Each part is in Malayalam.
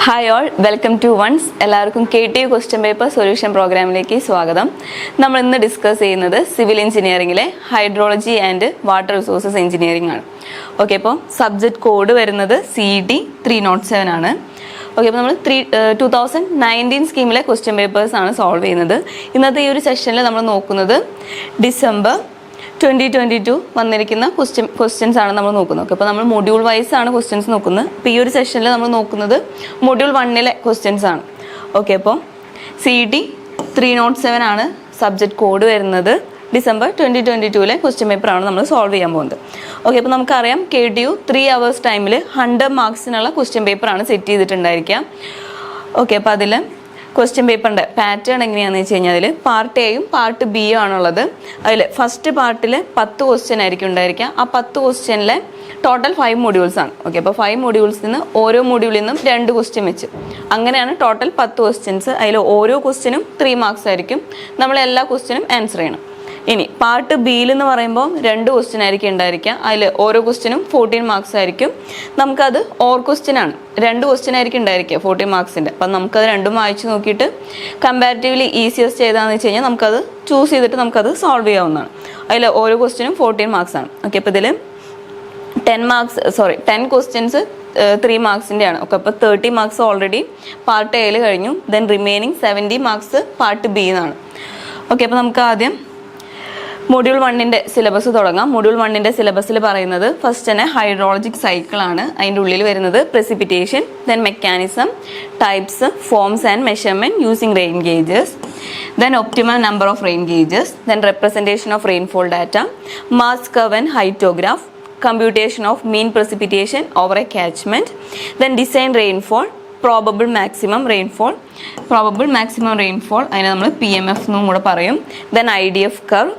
Hi all, welcome to ones. എല്ലാവർക്കും KTU ക്വസ്റ്റ്യൻ പേപ്പർ സൊല്യൂഷൻ പ്രോഗ്രാമിലേക്ക് സ്വാഗതം. നമ്മൾ ഇന്ന് ഡിസ്കസ് ചെയ്യുന്നത് സിവിൽ എഞ്ചിനീയറിംഗിലെ hydrology and water resources engineering ആണ്. ഓക്കെ, അപ്പോൾ സബ്ജക്ട് കോഡ് വരുന്നത് CET 307 ആണ്. ഓക്കെ, അപ്പോൾ നമ്മൾ 2019 സ്കീമിലെ ക്വസ്റ്റ്യൻ പേപ്പേഴ്സ് ആണ് സോൾവ് ചെയ്യുന്നത്. ഇന്നത്തെ ഈ ഒരു സെഷനിൽ നമ്മൾ നോക്കുന്നത് ഡിസംബർ 2022 വന്നിരിക്കുന്ന ക്വസ്റ്റ്യൻസ് ആണ് നമ്മൾ നോക്കുന്നത്. ഓക്കെ, അപ്പോൾ നമ്മൾ മൊഡ്യൂൾ വൈസ് ആണ് ക്വസ്റ്റ്യൻസ് നോക്കുന്നത്. അപ്പോൾ ഈ ഒരു സെഷനിൽ നമ്മൾ നോക്കുന്നത് മൊഡ്യൂൾ 1 ക്വസ്റ്റ്യൻസ് ആണ്. ഓക്കെ, അപ്പോൾ CET 307 ആണ് സബ്ജക്ട് കോഡ് വരുന്നത്. ഡിസംബർ 2022 ക്വസ്റ്റ്യൻ പേപ്പറാണ് നമ്മൾ സോൾവ് ചെയ്യാൻ പോകുന്നത്. ഓക്കെ, അപ്പോൾ നമുക്കറിയാം KTU 3 hours ടൈമിൽ 100 മാർക്സിനുള്ള ക്വസ്റ്റ്യൻ പേപ്പറാണ് സെറ്റ് ചെയ്തിട്ടുണ്ടായിരിക്കുക. ഓക്കെ, അപ്പോൾ അതിൽ ക്വസ്റ്റ്യൻ പേപ്പറിൻ്റെ പാറ്റേൺ എങ്ങനെയാണെന്ന് വെച്ച് കഴിഞ്ഞാൽ അതിൽ പാർട്ട് എയും പാർട്ട് ബിയും ആണുള്ളത്. അതിൽ ഫസ്റ്റ് പാർട്ടിൽ 10 ക്വസ്റ്റ്യൻ ആയിരിക്കും ഉണ്ടായിരിക്കുക. ആ 10 ക്വസ്റ്റ്യനിലെ ടോട്ടൽ 5 മൊഡ്യൂൾസ് ആണ്. ഓക്കെ, അപ്പോൾ 5 മൊഡ്യൂൾസിൽ നിന്ന് ഓരോ മൊഡ്യൂളിൽ നിന്നും 2 ക്വസ്റ്റ്യൻ വെച്ച് അങ്ങനെയാണ് ടോട്ടൽ 10 ക്വസ്റ്റ്യൻസ്. അതിൽ ഓരോ ക്വസ്റ്റ്യനും 3 മാർക്സ് ആയിരിക്കും. നമ്മൾ എല്ലാ ക്വസ്റ്റ്യനും ആൻസർ ചെയ്യണം. ഇനി പാർട്ട് ബിയിൽ എന്ന് പറയുമ്പോൾ 2 ക്വസ്റ്റ്യൻ ആയിരിക്കും ഉണ്ടായിരിക്കുക. അതിൽ ഓരോ ക്വസ്റ്റ്യനും 14 മാർക്സ് ആയിരിക്കും. നമുക്കത് ഓർ ക്വസ്റ്റ്യൻ ആണ്, 2 ക്വസ്റ്റ്യൻ ആയിരിക്കും ഉണ്ടായിരിക്കുക 14 മാർക്സിൻ്റെ. അപ്പം നമുക്കത് രണ്ടും വായിച്ച് നോക്കിയിട്ട് കമ്പാരിറ്റീവ്ലി ഈസിയസ്റ്റ് ഏതാണെന്ന് വെച്ച് കഴിഞ്ഞാൽ നമുക്കത് ചൂസ് ചെയ്തിട്ട് നമുക്കത് സോൾവ് ചെയ്യാവുന്നതാണ്. അതിൽ ഓരോ ക്വസ്റ്റ്യനും 14 മാർക്സ് ആണ്. ഓക്കെ, അപ്പോൾ ഇതിൽ 10 ക്വസ്റ്റ്യൻസ് 3 മാർക്സിൻ്റെ ആണ്. ഓക്കെ, അപ്പോൾ 30 മാർക്സ് ഓൾറെഡി പാർട്ട് എയിൽ കഴിഞ്ഞു. Then remaining 70 marks part B എന്നാണ്. ഓക്കെ, അപ്പോൾ നമുക്ക് ആദ്യം മൊഡ്യൂൾ 1 സിലബസ് തുടങ്ങാം. മൊഡ്യൂൾ 1 സിലബസിൽ പറയുന്നത് ഫസ്റ്റ് തന്നെ ഹൈഡ്രോളജിക് സൈക്കിൾ ആണ്. അതിൻ്റെ ഉള്ളിൽ വരുന്നത് precipitation, then mechanism, types, forms and measurement using rain gauges, then optimal number of rain gauges, then representation of rainfall data, mass curve and hyetograph, computation of mean precipitation over a catchment, then design rainfall, probable maximum rainfall അതിനെ നമ്മൾ PMF എന്നും കൂടെ പറയും. ദെൻ IDF കർവ്,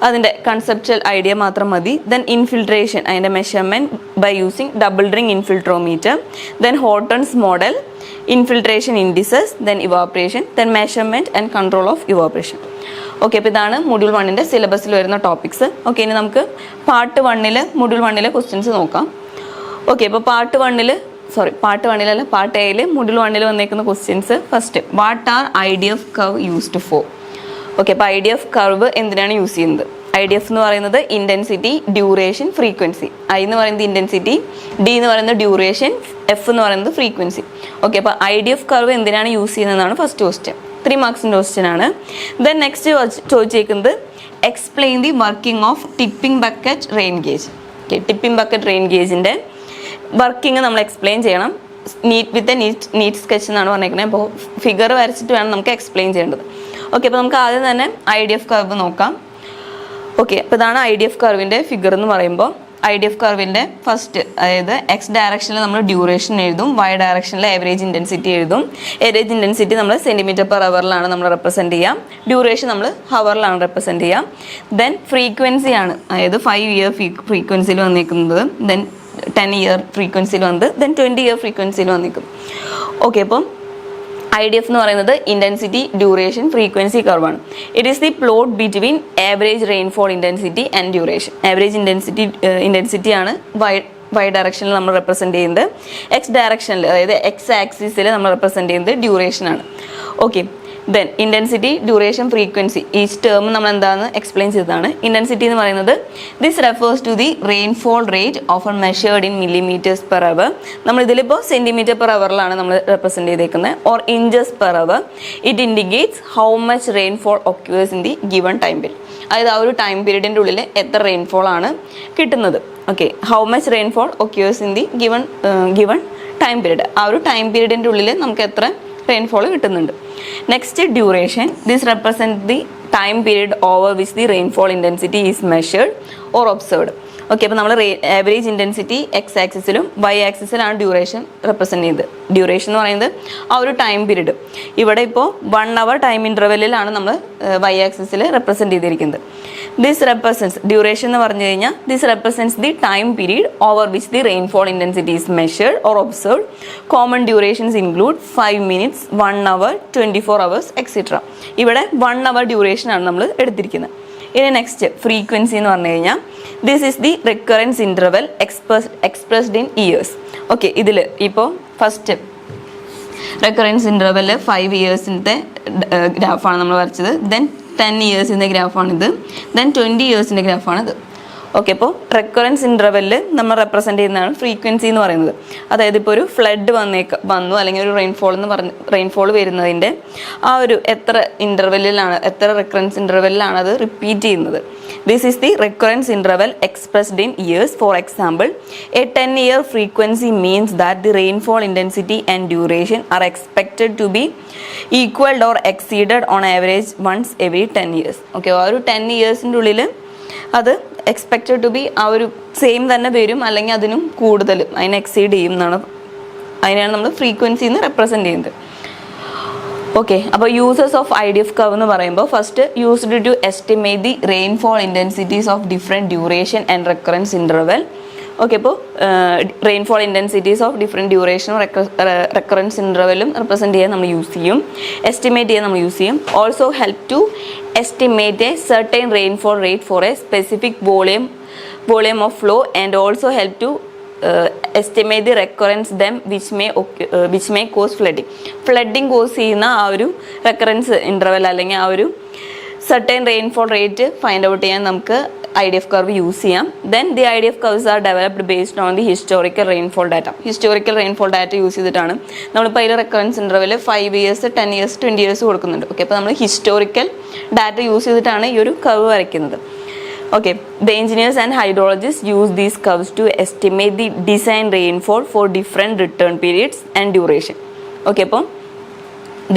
അതിൻ്റെ കൺസെപ്ച്വൽ ഐഡിയ മാത്രം മതി. ദെൻ ഇൻഫിൽട്രേഷൻ, അതിൻ്റെ measurement by using double ring infiltrometer, then Horton's model, infiltration indices, then evaporation, then measurement and control of evaporation. Okay, അപ്പോൾ ഇതാണ് മൊഡ്യൂൾ 1 സിലബസിൽ വരുന്ന ടോപ്പിക്സ്. ഓക്കെ, ഇനി നമുക്ക് പാർട്ട് 1 മൊഡ്യൂൾ 1 ക്വസ്റ്റ്യൻസ് നോക്കാം. ഓക്കെ, അപ്പോൾ പാർട്ട് എയിൽ മൊഡ്യൂൾ 1 വന്നേക്കുന്ന questions. First, what are IDF curve used for? Okay, അപ്പോൾ IDF കർവ് എന്തിനാണ് യൂസ് ചെയ്യുന്നത്? IDF എന്ന് പറയുന്നത് ഇൻറ്റൻസിറ്റി, ഡ്യൂറേഷൻ, ഫ്രീക്വൻസി. I എന്ന് പറയുന്നത് ഇൻറ്റൻസിറ്റി, D എന്ന് പറയുന്നത് ഡ്യൂറേഷൻ, F എന്ന് പറയുന്നത് ഫ്രീക്വൻസി. ഓക്കെ, അപ്പോൾ IDF കർവ് എന്തിനാണ് യൂസ് ചെയ്യുന്നതാണ് ഫസ്റ്റ് ക്വസ്റ്റ്യൻ. 3 മാർക്സിൻ്റെ ക്വസ്റ്റ്യൻ ആണ്. ദെൻ നെക്സ്റ്റ് ചോദിച്ചേക്കുന്നത് explain the working of tipping bucket rain gauge. Okay, tipping bucket rain ഗേജിൻ്റെ വർക്കിംഗ് നമ്മൾ എക്സ്പ്ലെയിൻ ചെയ്യണം. നീറ്റ് സ്കെച്ച് എന്നാണ് പറഞ്ഞേക്കുന്നത്. അപ്പോൾ ഫിഗർ വരച്ചിട്ട് വേണം നമുക്ക് എക്സ്പ്ലെയിൻ ചെയ്യേണ്ടത്. ഓക്കെ, അപ്പോൾ നമുക്ക് ആദ്യം തന്നെ IDF കർവ് നോക്കാം. ഓക്കെ, അപ്പോൾ ഇതാണ് IDF കർവിൻ്റെ ഫിഗർ എന്ന് പറയുമ്പോൾ. IDF കർവിൻ്റെ ഫസ്റ്റ്, അതായത് X ഡയറക്ഷനിൽ നമ്മൾ ഡ്യൂറേഷൻ എഴുതും, Y ഡയറക്ഷനിൽ ആവറേജ് ഇൻറ്റൻസിറ്റി എഴുതും. ആവറേജ് ഇൻറ്റൻസിറ്റി നമ്മൾ സെൻറ്റിമീറ്റർ പെർ ഹവറിലാണ് നമ്മൾ റെപ്രസെൻറ്റ് ചെയ്യാം. ഡ്യൂറേഷൻ നമ്മൾ ഹവറിലാണ് റെപ്രസെൻറ്റ് ചെയ്യാം. ദെൻ ഫ്രീക്വൻസി ആണ്, അതായത് 5 ഇയർ ഫ്രീക്വൻസിയിൽ വന്നിരിക്കുന്നത്, ദെൻ 10 ഇയർ ഫ്രീക്വൻസിയിൽ വന്നത്, ദെൻ 20 ഇയർ ഫ്രീക്വൻസിയിൽ വന്നിരിക്കും. ഓക്കെ, അപ്പം IDF എന്ന് പറയുന്നത് ഇൻറ്റൻസിറ്റി, ഡ്യൂറേഷൻ, ഫ്രീക്വൻസി കർവാണ്. It is the plot between average rainfall intensity and duration. Average intensity ആണ് Y ഡയറക്ഷനിൽ നമ്മൾ റെപ്രസെൻറ്റ് ചെയ്യുന്നത്. X ഡയറക്ഷനിൽ, അതായത് X ആക്സിസിൽ നമ്മൾ റെപ്രസെൻറ്റ് ചെയ്യുന്നത് ഡ്യൂറേഷനാണ്. Okay, then intensity, duration, frequency, each term നമ്മൾ എന്താണെന്ന് എക്സ്പ്ലെയിൻ ചെയ്തതാണ്. ഇൻറ്റൻസിറ്റി എന്ന് പറയുന്നത് this refers to the rainfall rate often measured in millimetres per hour. നമ്മൾ ഇതിലിപ്പോൾ സെൻറ്റിമീറ്റർ പെർ അവറിലാണ് നമ്മൾ റെപ്രസെൻറ്റ് ചെയ്തേക്കുന്നത്, or inches per hour. It indicates how much rainfall occurs in the given time period. അതായത് ആ ഒരു ടൈം പീരീഡിൻ്റെ ഉള്ളിൽ എത്ര റെയിൻഫോൾ ആണ് കിട്ടുന്നത്. Okay, how much rainfall occurs in the given time period. ആ ഒരു ടൈം പീരീഡിൻ്റെ ഉള്ളിൽ നമുക്ക് എത്ര റെയിൻഫോൾ കിട്ടുന്നുണ്ട്. Next, duration. This represent the time period over which the rainfall intensity is measured or observed. Okay, അപ്പോൾ നമ്മൾ ആവറേജ് ഇൻറ്റൻസിറ്റി X ആക്സിസിലും Y ആക്സിസിലാണ് ഡ്യൂറേഷൻ റെപ്രസെൻറ്റ് ചെയ്തത്. ഡ്യൂറേഷൻ എന്ന് പറയുന്നത് ആ ഒരു ടൈം പീരീഡ്. ഇവിടെ ഇപ്പോൾ 1 hour ടൈം ഇൻ്റർവെല്ലിലാണ് നമ്മൾ Y ആക്സിസിൽ റെപ്രസെൻറ്റ് ചെയ്തിരിക്കുന്നത്. ദിസ് റെപ്രസെൻറ്റ്സ്, ഡ്യൂറേഷൻ എന്ന് പറഞ്ഞു കഴിഞ്ഞാൽ this represents the time period over which the rainfall intensity is measured or observed. Common durations include 5 minutes, 1 hour, 24 hours, etcetera. ഇവിടെ 1 hour ഡ്യൂറേഷനാണ് നമ്മൾ എടുത്തിരിക്കുന്നത്. ഇനി നെക്സ്റ്റ്, ഫ്രീക്വൻസി എന്ന് പറഞ്ഞു കഴിഞ്ഞാൽ this is the recurrence interval expressed in years. Okay, ഇതിൽ ഇപ്പോൾ ഫസ്റ്റ് റെക്കറൻസ് ഇൻ്റർവെല് 5 ഇയേഴ്സിൻ്റെ ഗ്രാഫാണ് നമ്മൾ വരച്ചത്. ദെൻ 10 ഇയേഴ്സിൻ്റെ ഗ്രാഫാണിത്. ദെൻ 20 ഇയേഴ്സിൻ്റെ ഗ്രാഫാണിത്. ഓക്കെ, അപ്പോൾ റെക്കറൻസ് ഇൻ്റർവെല്ലിൽ നമ്മൾ റെപ്രസെൻറ്റ് ചെയ്യുന്നതാണ് ഫ്രീക്വൻസി എന്ന് പറയുന്നത്. അതായത് ഇപ്പോൾ ഒരു ഫ്ലഡ് വന്നു അല്ലെങ്കിൽ ഒരു റെയിൻഫോൾ വരുന്നതിൻ്റെ ആ ഒരു എത്ര ഇൻ്റർവെല്ലിലാണ്, എത്ര റെക്കറൻസ് ഇൻ്റർവെല്ലിലാണ് അത് റിപ്പീറ്റ് ചെയ്യുന്നത്. This is the recurrence interval expressed in years. For example, A 10-year frequency means that the rainfall intensity and duration are expected to be equaled or exceeded on average once every 10 years. Okay, ആ ഒരു 10 ഇയേഴ്സിൻ്റെ ഉള്ളിൽ അത് എക്സ്പെക്റ്റഡ് ടു ബി ആ ഒരു സെയിം തന്നെ വരും, അല്ലെങ്കിൽ അതിനും കൂടുതൽ അതിനെ എക്സീഡ് ചെയ്യും എന്നാണ്. അതിനാണ് നമ്മൾ ഫ്രീക്വൻസി എന്ന് റെപ്രസെൻറ്റ് ചെയ്യുന്നത്. ഓക്കെ, അപ്പോൾ യൂസേഴ്സ് ഓഫ് IDF കർവ് എന്ന് പറയുമ്പോൾ first used to estimate the rainfall intensities of different duration and recurrence interval. Okay, ഇപ്പോൾ റെയിൻഫോൾ ഇൻറ്റൻസിറ്റീസ് ഓഫ് ഡിഫറെൻറ്റ് ഡ്യൂറേഷനും റെക്കറൻസ് ഇൻ്റർവെല്ലും റെപ്രസെൻറ്റ് ചെയ്യാൻ നമ്മൾ യൂസ് ചെയ്യും. എസ്റ്റിമേറ്റ് ചെയ്യാൻ നമ്മൾ യൂസ് ചെയ്യും. Also help to estimate a certain rainfall rate for a specific volume of flow, and also help to estimate the recurrence them which may cause flooding cause ചെയ്യുന്ന ആ ഒരു റെക്കറൻസ് ഇൻ്റർവെൽ അല്ലെങ്കിൽ ആ ഒരു certain rainfall rate find out ചെയ്യാൻ നമുക്ക് IDF curve യൂസ് ചെയ്യാം. Then the IDF curves R developed based on the historical rainfall data. Historical rainfall data use ചെയ്തിട്ടാണ് നമ്മളിപ്പോൾ അതിൽ recurrence interval 5 years 10 years 20 years കൊടുക്കുന്നുണ്ട്. ഓക്കെ, അപ്പോൾ നമ്മൾ ഹിസ്റ്റോറിക്കൽ ഡാറ്റ യൂസ് ചെയ്തിട്ടാണ് ഈ ഒരു കർവ് വരയ്ക്കുന്നത്. Okay, the engineers and hydrologist use these curves to estimate the design rainfall for different return periods and duration. Okay, അപ്പോൾ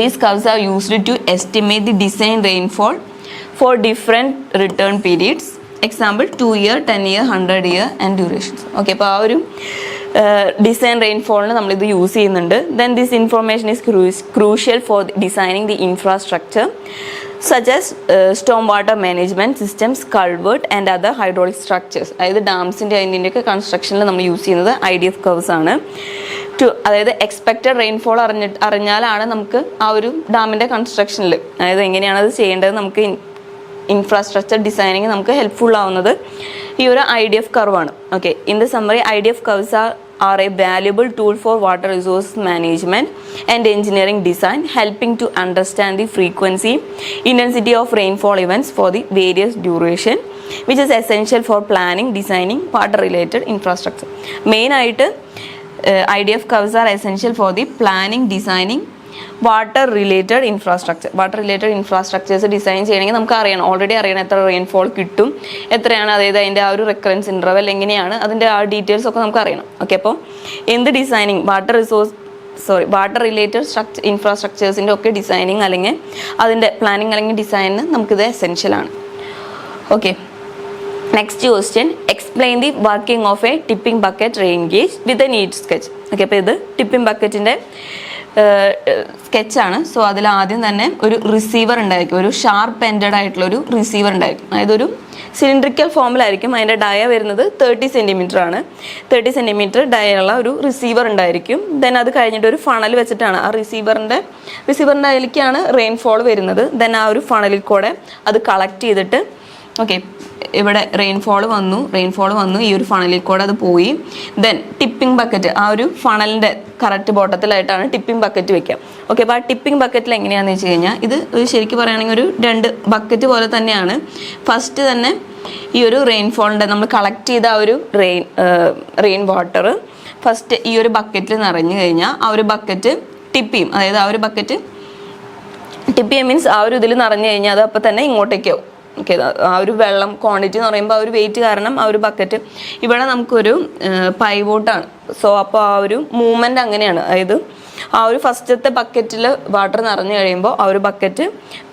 these curves are used to estimate the design rainfall for different return periods. Example 2 year 10 year 100 year and durations. Okay, അപ്പോൾ ആ ഒരു ഡിസൈൻ റെയിൻഫോളിന് നമ്മളിത് യൂസ് ചെയ്യുന്നുണ്ട്. Then this information is crucial for designing the infrastructure such as storm water management systems, culvert and other hydraulic structures. അതായത് ഡാംസിൻ്റെ അതിൻ്റെയൊക്കെ കൺസ്ട്രക്ഷനിൽ നമ്മൾ യൂസ് ചെയ്യുന്നത് IDF കർവ്സ് ആണ്. അതായത് എക്സ്പെക്റ്റഡ് റെയിൻഫോൾ അറിഞ്ഞാലാണ് നമുക്ക് ആ ഒരു ഡാമിൻ്റെ കൺസ്ട്രക്ഷനിൽ, അതായത് എങ്ങനെയാണ് അത് ചെയ്യേണ്ടത്, നമുക്ക് ഇൻഫ്രാസ്ട്രക്ചർ ഡിസൈനിങ് നമുക്ക് ഹെൽപ്ഫുൾ ആവുന്നത് ഈ ഒരു IDF കർവാണ്. Okay, in the summary IDF curves are a valuable tool for water resource management and engineering design, helping to understand the frequency, intensity of rainfall events for the various duration, which is essential for planning, designing water related infrastructure. Main ആയിട്ട് IDF curves are essential for the planning, designing water related infrastructures design ചെയ്യണമെങ്കിൽ നമുക്ക് അറിയണം, ഓൾറെഡി അറിയണം എത്ര റെയിൻഫോൾ കിട്ടും, എത്രയാണ്, അതായത് അതിൻ്റെ ആ ഒരു റെക്കറൻസ് ഇൻ്റർവെൽ എങ്ങനെയാണ്, അതിൻ്റെ ആ ഡീറ്റെയിൽസ് ഒക്കെ നമുക്ക് അറിയണം. ഓക്കെ, അപ്പോൾ എന്ത് ഡിസൈനിങ് വാട്ടർ റിലേറ്റഡ് ഇൻഫ്രാസ്ട്രക്ചേഴ്സിൻ്റെ ഒക്കെ ഡിസൈനിങ് അല്ലെങ്കിൽ അതിൻ്റെ പ്ലാനിങ് അല്ലെങ്കിൽ ഡിസൈനിന് നമുക്കിത് എസെൻഷ്യലാണ്. Okay, next question, explain the working of a tipping bucket rain gauge with a neat sketch. Okay, അപ്പോൾ ഇത് ടിപ്പിംഗ് ബക്കറ്റിൻ്റെ സ്കെച്ചാണ്. സോ അതിൽ ആദ്യം തന്നെ ഒരു റിസീവർ ഉണ്ടായിരിക്കും, ഒരു ഷാർപ്പ് എൻഡഡ് ആയിട്ടുള്ള ഒരു റിസീവർ ഉണ്ടായിരിക്കും. അതായത് ഒരു സിലിണ്ടറിക്കൽ ഫോമിലായിരിക്കും. അതിൻ്റെ ഡയ വരുന്നത് 30 സെൻറ്റിമീറ്റർ ആണ്. 30 സെൻറ്റിമീറ്റർ ഡയുള്ള ഒരു റിസീവർ ഉണ്ടായിരിക്കും. ദെൻ അത് കഴിഞ്ഞിട്ട് ഒരു ഫണൽ വെച്ചിട്ടാണ് ആ റിസീവറിൻ്റെ അതിലേക്കാണ് റെയിൻഫോൾ വരുന്നത്. ദെൻ ആ ഒരു ഫണലിൽ കൂടെ അത് കളക്ട് ചെയ്തിട്ട്, ഓക്കെ, ഇവിടെ റെയിൻഫോൾ വന്നു ഈ ഒരു ഫണലിൽ കൂടെ അത് പോയി. ദെൻ ടിപ്പിംഗ് ബക്കറ്റ്, ആ ഒരു ഫണലിൻ്റെ കറക്റ്റ് ബോട്ടത്തിലായിട്ടാണ് ടിപ്പിംഗ് ബക്കറ്റ് വെക്കുക. ഓക്കെ, അപ്പോൾ ആ ടിപ്പിംഗ് ബക്കറ്റിൽ എങ്ങനെയാണെന്ന് വെച്ച് കഴിഞ്ഞാൽ ഇത് ശരിക്കും പറയുകയാണെങ്കിൽ ഒരു 2 ബക്കറ്റ് പോലെ തന്നെയാണ്. ഫസ്റ്റ് തന്നെ ഈ ഒരു റെയിൻഫോളിൻ്റെ നമ്മൾ കളക്ട് ചെയ്ത ആ ഒരു റെയിൻ വാട്ടർ ഫസ്റ്റ് ഈ ഒരു ബക്കറ്റിൽ നിറഞ്ഞു കഴിഞ്ഞാൽ ആ ഒരു ബക്കറ്റ് ടിപ്പ് ചെയ്യും. അതായത് ആ ഒരു ബക്കറ്റ് ടിപ്പ് ചെയ്യാൻ മീൻസ് ആ ഒരു ഇതിൽ നിറഞ്ഞു കഴിഞ്ഞാൽ അത് അപ്പോൾ തന്നെ ഇങ്ങോട്ടേക്കാവും. ഓക്കെ, ആ ഒരു വെള്ളം ക്വാണ്ടിറ്റി എന്ന് പറയുമ്പോൾ ആ ഒരു വെയിറ്റ് കാരണം ആ ഒരു ബക്കറ്റ് ഇവിടെ നമുക്കൊരു പൈവോട്ടാണ്. സോ അപ്പോൾ ആ ഒരു മൂവ്മെൻറ്റ് അങ്ങനെയാണ്. അതായത് ആ ഒരു ഫസ്റ്റത്തെ ബക്കറ്റിൽ വാട്ടർ നിറഞ്ഞു കഴിയുമ്പോൾ ആ ഒരു ബക്കറ്റ്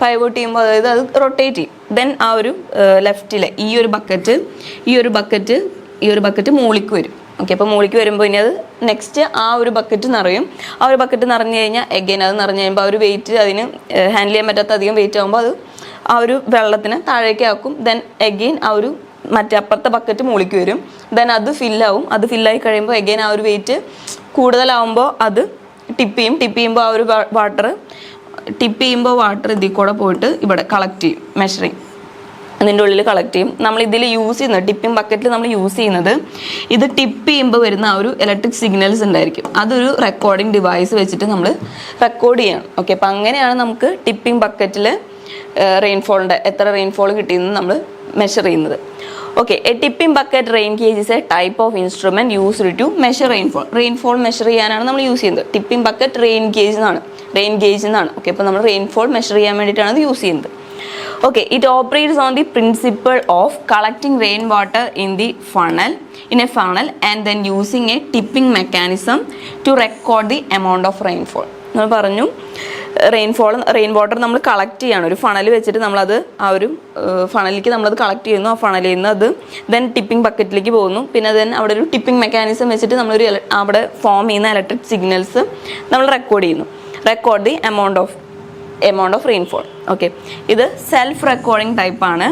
പൈവോട്ട് ചെയ്യുമ്പോൾ അതായത് അത് റൊട്ടേറ്റ് ചെയ്യും. ദെൻ ആ ഒരു ലെഫ്റ്റിലെ ഈ ഒരു ബക്കറ്റ് മുകളിലേക്ക് വരും. ഓക്കെ, അപ്പോൾ മുകളിലേക്ക് വരുമ്പോൾ ഇനി അത് നെക്സ്റ്റ് ആ ഒരു ബക്കറ്റ് നിറയും. ആ ഒരു ബക്കറ്റ് നിറഞ്ഞു കഴിഞ്ഞാൽ എഗെയിൻ അത് നിറഞ്ഞു കഴിയുമ്പോൾ ആ ഒരു വെയിറ്റ് അതിന് ഹാൻഡിൽ ചെയ്യാൻ പറ്റാത്ത അധികം വെയിറ്റ് ആകുമ്പോൾ അത് ആ ഒരു വെള്ളത്തിന് താഴേക്ക് ആക്കും. ദെൻ എഗെയിൻ ആ ഒരു മറ്റേ അപ്പുറത്തെ ബക്കറ്റ് മുകളിലേക്ക് വരും. ദെൻ അത് ഫില്ലാവും. അത് ഫില്ലായി കഴിയുമ്പോൾ എഗെയിൻ ആ ഒരു വെയിറ്റ് കൂടുതലാവുമ്പോൾ അത് ടിപ്പ് ചെയ്യുമ്പോൾ ആ ഒരു വാട്ടർ ഇതിൽ കൂടെ പോയിട്ട് ഇവിടെ കളക്ട് ചെയ്യും. അതിൻ്റെ ഉള്ളിൽ കളക്ട് ചെയ്യും. നമ്മൾ ഇതിൽ യൂസ് ചെയ്യുന്നത് ടിപ്പിംഗ് ബക്കറ്റിൽ നമ്മൾ യൂസ് ചെയ്യുന്നത് ഇത് ടിപ്പ് ചെയ്യുമ്പോൾ വരുന്ന ആ ഒരു ഇലക്ട്രിക് സിഗ്നൽസ് ഉണ്ടായിരിക്കും. അതൊരു റെക്കോർഡിംഗ് ഡിവൈസ് വെച്ചിട്ട് നമ്മൾ റെക്കോർഡ് ചെയ്യണം. ഓക്കെ, അപ്പം അങ്ങനെയാണ് നമുക്ക് ടിപ്പിംഗ് ബക്കറ്റിൽ റെയിൻഫോളിൻ്റെ എത്ര റെയിൻഫോൾ കിട്ടിയെന്ന് നമ്മൾ മെഷർ ചെയ്യുന്നത്. Okay, a tipping bucket rain gauge is a type of instrument used to measure rainfall. Rainfall measure ചെയ്യാനാണ് നമ്മൾ യൂസ് ചെയ്യുന്നത്. ടിപ്പിംഗ് ബക്കറ്റ് റെയിൻ ഗേജ് എന്നാണ്. ഓക്കെ, അപ്പോൾ നമ്മൾ റെയിൻഫോൾ മെഷർ ചെയ്യാൻ വേണ്ടിയിട്ടാണ് അത് യൂസ് ചെയ്യുന്നത്. Okay, it operates on the principle of collecting rainwater in a funnel and then using a tipping mechanism to record the amount of rainfall. നമ്മൾ പറഞ്ഞു റെയിൻ വാട്ടർ നമ്മൾ കളക്ട് ചെയ്യാണ്. ഒരു ഫണൽ വെച്ചിട്ട് നമ്മളത് ആ ഒരു ഫണലിലേക്ക് നമ്മളത് കളക്ട് ചെയ്യുന്നു. ആ ഫണലിൽ നിന്ന് അത് ദെൻ ടിപ്പിംഗ് ബക്കറ്റിലേക്ക് പോകുന്നു. പിന്നെ ദെൻ അവിടെ ഒരു ടിപ്പിംഗ് മെക്കാനിസം വെച്ചിട്ട് നമ്മളൊരു അവിടെ ഫോം ചെയ്യുന്ന ഇലക്ട്രിക് സിഗ്നൽസ് നമ്മൾ റെക്കോർഡ് ചെയ്യുന്നു. Record the amount of rainfall. Okay, ഇത് സെൽഫ് റെക്കോർഡിംഗ് ടൈപ്പാണ്.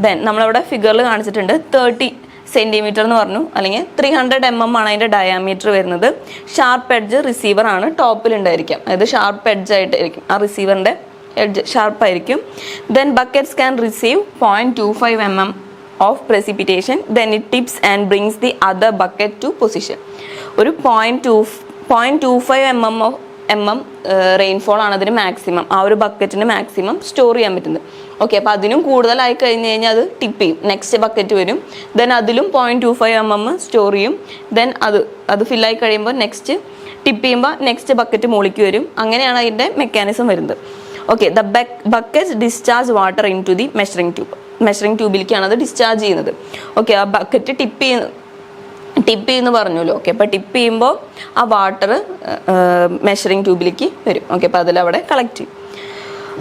ദെൻ നമ്മളവിടെ ഫിഗറിൽ കാണിച്ചിട്ടുണ്ട് 30 സെൻറ്റിമീറ്റർ എന്ന് പറഞ്ഞു, അല്ലെങ്കിൽ 300 mm ആണ് അതിൻ്റെ ഡയാമീറ്റർ വരുന്നത്. ഷാർപ്പ് എഡ്ജ് റിസീവർ ആണ് ടോപ്പിലുണ്ടായിരിക്കാം, അതായത് ഷാർപ്പ് എഡ്ജ് ആയിട്ടായിരിക്കും ആ റിസീവറിൻ്റെ എഡ്ജ് ഷാർപ്പായിരിക്കും. Then buckets can receive 0.25 mm of precipitation, then it tips and brings the other bucket to position. ഒരു 0.25 mm റെയിൻഫോൾ ആണ് അതിന് മാക്സിമം, ആ ഒരു ബക്കറ്റിന് മാക്സിമം സ്റ്റോർ ചെയ്യാൻ പറ്റുന്നത്. ഓക്കെ, അപ്പോൾ അതിനും കൂടുതലായി കഴിഞ്ഞ് കഴിഞ്ഞാൽ അത് ടിപ്പ് ചെയ്യും, നെക്സ്റ്റ് ബക്കറ്റ് വരും. ദെൻ അതിലും 0.25 mm സ്റ്റോർ ചെയ്യും. ദെൻ അത് ഫില്ലായി കഴിയുമ്പോൾ നെക്സ്റ്റ് ടിപ്പ് ചെയ്യുമ്പോൾ നെക്സ്റ്റ് ബക്കറ്റ് മുകളിലേക്ക് വരും. അങ്ങനെയാണ് അതിൻ്റെ മെക്കാനിസം വരുന്നത്. Okay, the bucket discharge water into the measuring ട്യൂബിലേക്കാണ് അത് ഡിസ്ചാർജ് ചെയ്യുന്നത്. ഓക്കെ, ആ ബക്കറ്റ് ടിപ്പ് ചെയ്യുന്നു പറഞ്ഞല്ലോ. ഓക്കെ, അപ്പോൾ ടിപ്പ് ചെയ്യുമ്പോൾ ആ വാട്ടർ മെഷറിംഗ് ട്യൂബിലേക്ക് വരും. ഓക്കെ, അപ്പോൾ അതിലവിടെ കളക്ട് ചെയ്യും.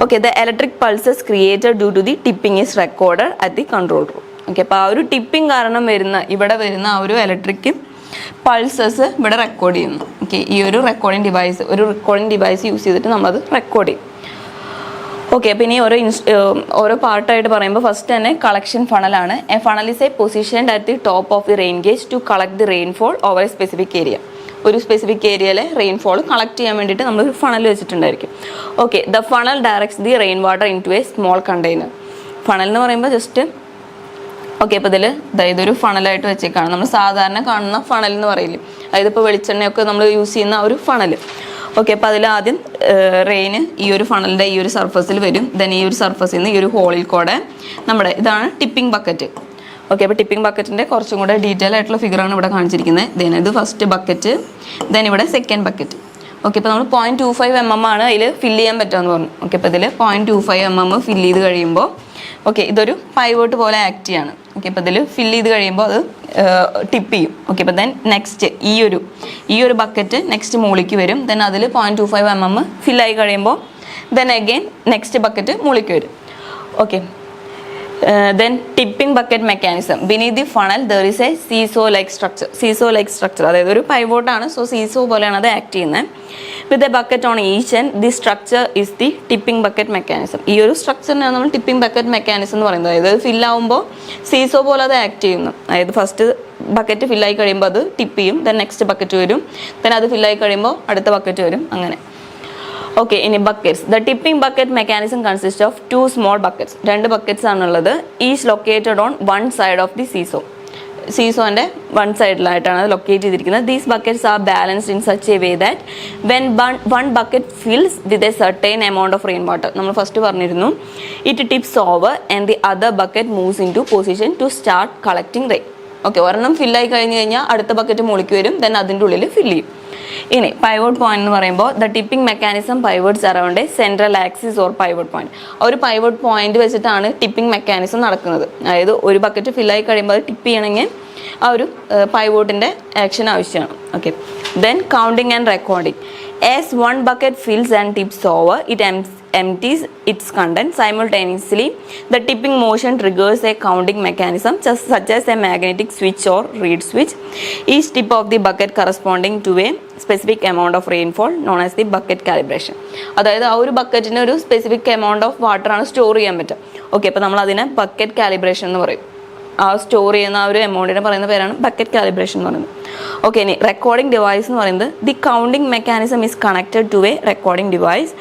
Okay, the electric pulses created due to the tipping is recorded at the control room. Okay, അപ്പോൾ ആ ഒരു ടിപ്പിംഗ് കാരണം ഇവിടെ വരുന്ന ആ ഒരു ഇലക്ട്രിക് പൾസസ് ഇവിടെ റെക്കോർഡ് ചെയ്യുന്നു. ഓക്കെ, ഈ ഒരു റെക്കോർഡിംഗ് ഡിവൈസ് യൂസ് ചെയ്തിട്ട് നമ്മളത് റെക്കോർഡ് ചെയ്യും. ഓക്കെ, അപ്പോൾ ഇനി ഓരോ പാർട്ടായിട്ട് പറയുമ്പോൾ ഫസ്റ്റ് തന്നെ കളക്ഷൻ ഫണലാണ്. A funnel is a position at the top of the rain gauge to collect the rainfall over a specific area. ഒരു സ്പെസിഫിക് ഏരിയയിലെ റെയിൻഫോൾ കളക്ട് ചെയ്യാൻ വേണ്ടിയിട്ട് നമ്മൾ ഒരു ഫണൽ വെച്ചിട്ടുണ്ടായിരിക്കും. Okay, the funnel directs the rain water into a small container. Funnel എന്ന് പറയുമ്പോൾ ജസ്റ്റ് ഓക്കെ, അപ്പോൾ ഇതിൽ ഇതൊരു ഫണലായിട്ട് വെച്ചേക്കാണ്. നമ്മൾ സാധാരണ കാണുന്ന ഫണൽ എന്ന് പറയില്ലേ, അതായത് ഇപ്പോൾ വെളിച്ചെണ്ണയൊക്കെ നമ്മൾ യൂസ് ചെയ്യുന്ന ഒരു ഫണൽ. ഓക്കെ, അപ്പോൾ അതിൽ ആദ്യം റെയിന് ഈ ഒരു ഫണലിൻ്റെ ഈ ഒരു സർഫസിൽ വരും. ദെൻ ഈ ഒരു സർഫസിൽ നിന്ന് ഈ ഒരു ഹോളിൽ കൂടെ ഇതാണ് ടിപ്പിംഗ് ബക്കറ്റ്. ഓക്കെ, അപ്പോൾ ടിപ്പിംഗ് ബക്കറ്റിൻ്റെ കുറച്ചും കൂടെ ഡീറ്റെയിൽ ആയിട്ടുള്ള ഫിഗറാണ് ഇവിടെ കാണിച്ചിരിക്കുന്നത്. ദെൻ ഇത് ഫസ്റ്റ് ബക്കറ്റ്, ദെൻ ഇവിടെ സെക്കൻഡ് ബക്കറ്റ്. ഓക്കെ, ഇപ്പോൾ നമ്മൾ 0.25 mm ആണ് അതിൽ ഫില്ല് ചെയ്യാൻ പറ്റുമെന്ന് പറഞ്ഞു. ഓക്കെ, അപ്പോൾ ഇതിൽ 0.25 mm ഫില്ല് ചെയ്ത് കഴിയുമ്പോൾ ഓക്കെ, ഇതൊരു പൈവോട്ട് പോലെ ആക്ട് ചെയ്യാണ്. ഓക്കെ, അപ്പോൾ ഇതിൽ ഫില്ല് ചെയ്ത് കഴിയുമ്പോൾ അത് ടിപ്പ് ചെയ്യും. ഓക്കെ, അപ്പോൾ ദെൻ നെക്സ്റ്റ് ഈ ഒരു ബക്കറ്റ് നെക്സ്റ്റ് മുകളിലേക്ക് വരും. ദെൻ അതിൽ 0.25 mm ഫില്ലായി കഴിയുമ്പോൾ ദെൻ അഗെയിൻ നെക്സ്റ്റ് ബക്കറ്റ് മുകളിലേക്ക് വരും. Okay, then tipping bucket mechanism. Beneath the funnel there is A seesaw like structure, അതായത് ഒരു പൈവോട്ടാണ്. സോ സീസോ പോലെയാണ് അത് ആക്ട് ചെയ്യുന്നത്. With a bucket on each and the structure is the tipping bucket mechanism. ഈ ഒരു സ്ട്രക്ചറിനാണ് നമ്മൾ ടിപ്പിംഗ് ബക്കറ്റ് മെക്കാനിസം എന്ന് പറയുന്നത്. അതായത് ഫില്ലാവുമ്പോൾ സീസോ പോലെ അത് ആക്ട് ചെയ്യുന്നു. അതായത് ഫസ്റ്റ് ബക്കറ്റ് ഫില്ലായി കഴിയുമ്പോൾ അത് ടിപ്പ് ചെയ്യും. ദെൻ നെക്സ്റ്റ് ബക്കറ്റ് വരും. ദെൻ അത് ഫില്ലായി കഴിയുമ്പോൾ അടുത്ത ബക്കറ്റ് വരും. അങ്ങനെ. ഓക്കെ, ഇനി buckets. The tipping bucket mechanism consist of 2 small buckets. 2 buckets ആണുള്ളത്. Each located on one side of the സീസോന്റെ വൺ സൈഡിലായിട്ടാണ് അത് ലൊക്കേറ്റ് ചെയ്തിരിക്കുന്നത്. These buckets are balanced in such a way that when one bucket fills with a certain amount of rain water, നമ്മൾ ഫസ്റ്റ് പറഞ്ഞിരുന്നു, it tips over and the other bucket moves in to position to start collecting rain. Okay, ഒരെണ്ണം ഫില്ലായി കഴിഞ്ഞ് കഴിഞ്ഞാൽ അടുത്ത ബക്കറ്റ് മുകളിലേക്ക് വരും. ദെൻ അതിൻ്റെ ഉള്ളിൽ ഫില്ല് ചെയ്യും. ഇനി പൈവോട്ട് പോയിന്റ് എന്ന് പറയുമ്പോൾ the tipping mechanism pivots around a central axis or pivot point. ഒരു പൈവോട്ട് പോയിന്റ് വെച്ചിട്ടാണ് ടിപ്പിംഗ് മെക്കാനിസം നടക്കുന്നത്. അതായത് ഒരു ബക്കറ്റ് ഫില്ലായി കഴിയുമ്പോൾ അത് ടിപ്പ് ചെയ്യണമെങ്കിൽ ആ ഒരു പൈവോട്ടിൻ്റെ ആക്ഷൻ ആവശ്യമാണ്. Okay, then counting and recording. As one bucket fils and tips over it empties its content simultaneously. The tipping motion triggers a counting mechanism such as a magnetic switch or reed switch. Each tip of the bucket corresponding to a specific amount of rainfall known as the bucket calibration. അതായത് ആ ഒരു ബക്കറ്റിന് ഒരു സ്പെസിഫിക് എമൗണ്ട് ഓഫ് വാട്ടർ ആണ് സ്റ്റോർ ചെയ്യാൻ പറ്റുക. ഓക്കെ, അപ്പോൾ നമ്മൾ അതിനെ ബക്കറ്റ് കാലിബ്രേഷൻ എന്ന് പറയും. ആ സ്റ്റോർ ചെയ്യുന്ന ആ ഒരു എമൗണ്ടിനെ പറയുന്ന പേരാണ് ബക്കറ്റ് കാലിബ്രേഷൻ എന്ന് പറയുന്നത്. ഓക്കെ, ഇനി റെക്കോർഡിംഗ് ഡിവൈസ് എന്ന് പറയുന്നത് the counting mechanism is connected to a recording device.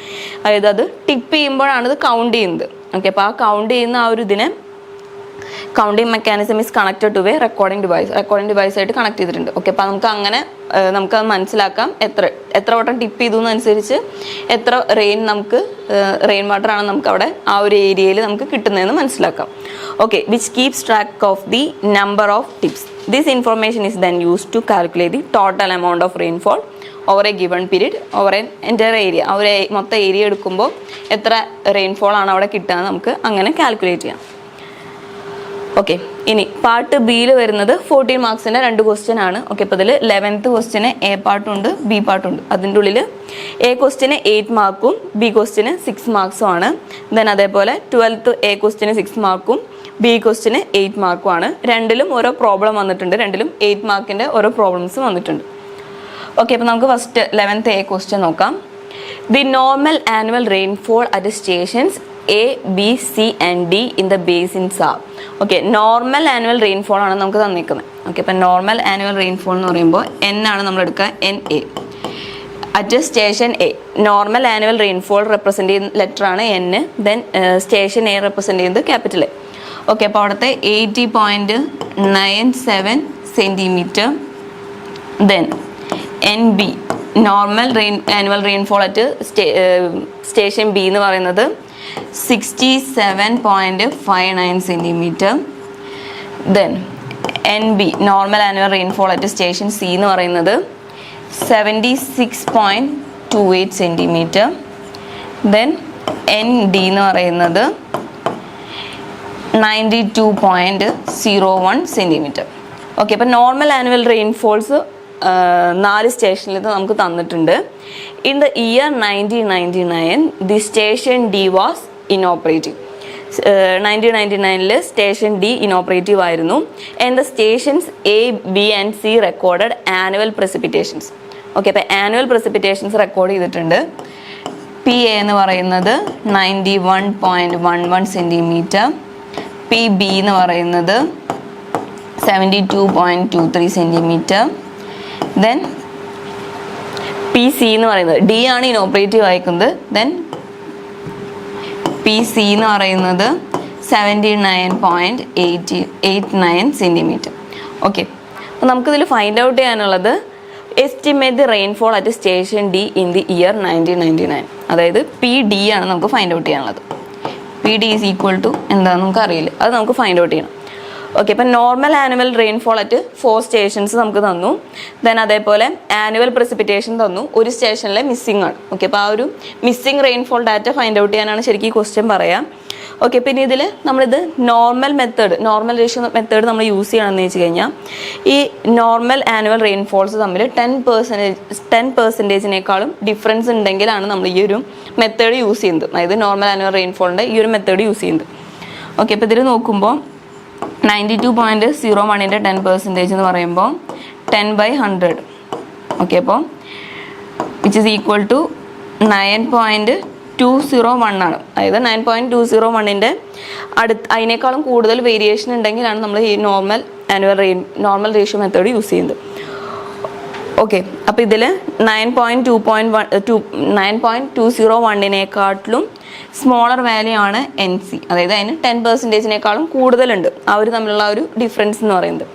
അതായത് അത് ടിപ്പ് ചെയ്യുമ്പോഴാണ് ഇത് കൗണ്ട് ചെയ്യുന്നത്. ഓക്കെ, അപ്പോൾ ആ കൗണ്ട് ചെയ്യുന്ന ആ ഒരു ഇതിനെ counting mechanism is connected to a recording device ആയിട്ട് കണക്ട് ചെയ്തിട്ടുണ്ട്. ഓക്കെ, അപ്പോൾ നമുക്ക് അങ്ങനെ നമുക്കത് മനസ്സിലാക്കാം എത്ര വട്ടം ടിപ്പ് ചെയ്തു എന്നനുസരിച്ച് എത്ര റെയിൻ വാട്ടർ ആണ് നമുക്ക് അവിടെ ആ ഒരു ഏരിയയിൽ നമുക്ക് കിട്ടുന്നതെന്ന് മനസ്സിലാക്കാം. Okay, which keeps track of the number of tips. This information is then use to calculate the total amount of rainfall over a given period over an entire area. ആ ഒരു മൊത്തം ഏരിയ എടുക്കുമ്പോൾ എത്ര റെയിൻഫോൾ ആണ് അവിടെ കിട്ടുക നമുക്ക് അങ്ങനെ കാൽക്കുലേറ്റ് ചെയ്യാം. ഓക്കെ, ഇനി പാർട്ട് ബിയിൽ വരുന്നത് 14 മാർക്സിൻ്റെ 2 ക്വസ്റ്റ്യൻ ആണ്. ഓക്കെ, അപ്പോൾ ഇതിൽ 11th ക്വസ്റ്റ്യന് എ പാർട്ടുണ്ട് ബി പാർട്ടുണ്ട്. അതിൻ്റെ ഉള്ളിൽ എ ക്വസ്റ്റ്യന് 8 മാർക്കും ബി ക്വസ്റ്റ്യന് 6 മാർക്സും ആണ്. ദെൻ അതേപോലെ 12th എ ക്വസ്റ്റ്യന് 6 മാർക്കും ബി ക്വസ്റ്റ്യന് 8 മാർക്കും ആണ്. രണ്ടിലും ഓരോ പ്രോബ്ലം വന്നിട്ടുണ്ട്, രണ്ടിലും 8 മാർക്കിൻ്റെ ഓരോ പ്രോബ്ലംസ് വന്നിട്ടുണ്ട്. ഓക്കെ, അപ്പോൾ നമുക്ക് ഫസ്റ്റ് 11th എ ക്വസ്റ്റ്യൻ നോക്കാം. The normal annual rainfall at stations A B C and D in the basins are. Okay, normal annual rainfall ആണ് നമുക്ക് തന്നിരിക്കുന്നത്. ഓക്കെ, അപ്പം നോർമൽ ആനുവൽ റെയിൻഫോൾ എന്ന് പറയുമ്പോൾ എൻ ആണ് നമ്മൾ എടുക്കുക, N A at station A. Normal annual rainfall represent ചെയ്യുന്ന ലെറ്റർ ആണ് N. Then station A represent ചെയ്യുന്നത് ക്യാപിറ്റൽ എ. ഓക്കെ, അപ്പോൾ അവിടുത്തെ 80.97 centimetre. Then N B normal annual rainfall at station B എന്ന് പറയുന്നത് 67.59 centimetre. Then N B normal annual rainfall at station C എന്ന് പറയുന്നത് 76.28 സെൻറ്റിമീറ്റർ. ദെൻ എൻ ഡി എന്ന് പറയുന്നത് 92.01 സെൻറ്റിമീറ്റർ. ഓക്കെ, അപ്പോൾ നോർമൽ ആനുവൽ റെയിൻഫോൾസ് 4 സ്റ്റേഷനിൽ നമുക്ക് തന്നിട്ടുണ്ട്. In the year 1999 the station D was inoperative. 1999 station D inoperative ആയിരുന്നു. And the stations A B and C recorded annual precipitations. Okay, അപ്പോൾ ആനുവൽ പ്രസിപ്പിറ്റേഷൻസ് റെക്കോർഡ് ചെയ്തിട്ടുണ്ട്. പി എ എന്ന് പറയുന്നത് 91.11 സെൻറ്റിമീറ്റർ. പി ബി എന്ന് പറയുന്നത് 72.23 സെൻറ്റിമീറ്റർ. ദെൻ പി സി എന്ന് പറയുന്നത് ഡി ആണ് ഇനോപ്പറേറ്റീവ് അയക്കുന്നത്. ദെൻ പി സി എന്ന് പറയുന്നത് 79.89 സെൻറ്റിമീറ്റർ. ഓക്കെ, അപ്പോൾ നമുക്കിതിൽ ഫൈൻഡ് ഔട്ട് ചെയ്യാനുള്ളത് estimate the rainfall at station D in the year 1999. അതായത് പി ഡി ആണ് നമുക്ക് ഫൈൻഡ് ഔട്ട് ചെയ്യാനുള്ളത്. P D is equal to എന്താണെന്ന് നമുക്ക് അറിയില്ല, അത് നമുക്ക് ഫൈൻഡ് ഔട്ട് ചെയ്യണം. ഓക്കെ, അപ്പം normal annual rainfall at 4 stations നമുക്ക് തന്നു. ദെൻ അതേപോലെ ആനുവൽ പ്രസിപ്പിറ്റേഷൻ തന്നു, ഒരു സ്റ്റേഷനിലെ മിസ്സിംഗ് ആണ്. ഓക്കെ, അപ്പോൾ ആ ഒരു missing rainfall data find out ചെയ്യാനാണ് ശരിക്കും ഈ ക്വസ്റ്റ്യൻ പറയാം. ഓക്കെ, പിന്നെ ഇതിൽ നമ്മളിത് നോർമൽ റേഷ്യോ മെത്തേഡ് നമ്മൾ യൂസ് ചെയ്യണമെന്ന് വെച്ച് കഴിഞ്ഞാൽ ഈ നോർമൽ ആനുവൽ റെയിൻഫോൾസ് തമ്മിൽ 10%-നേക്കാളും ഡിഫറൻസ് ഉണ്ടെങ്കിലാണ് നമ്മൾ ഈ ഒരു മെത്തേഡ് യൂസ് ചെയ്യുന്നത്. അതായത് നോർമൽ ആനുവൽ റെയിൻഫോളിൻ്റെ ഈ ഒരു മെത്തേഡ് യൂസ് ചെയ്യുന്നത്. ഓക്കെ, അപ്പോൾ ഇതിൽ നോക്കുമ്പോൾ 92.01ൻ്റെ 10% എന്ന് പറയുമ്പോൾ 10/100. ഓക്കെ, അപ്പോൾ വിച്ച് ഈസ് ഈക്വൽ ടു 9.201 ആണ്. അതായത് 9.201ൻ്റെ അതിനേക്കാളും കൂടുതൽ വേരിയേഷൻ ഉണ്ടെങ്കിലാണ് നമ്മൾ ഈ നോർമൽ റേഷ്യോ മെത്തേഡ് യൂസ് ചെയ്യുന്നത്. ഓക്കെ, അപ്പോൾ ഇതിൽ 9.201നെക്കാട്ടിലും സ്മോളർ വാല്യൂ ആണ് എൻ സി. അതായത് അതിന് 10%-നേക്കാളും കൂടുതലുണ്ട് ആ ഒരു തമ്മിലുള്ള ഒരു ഡിഫറൻസ് എന്ന് പറയുന്നത്.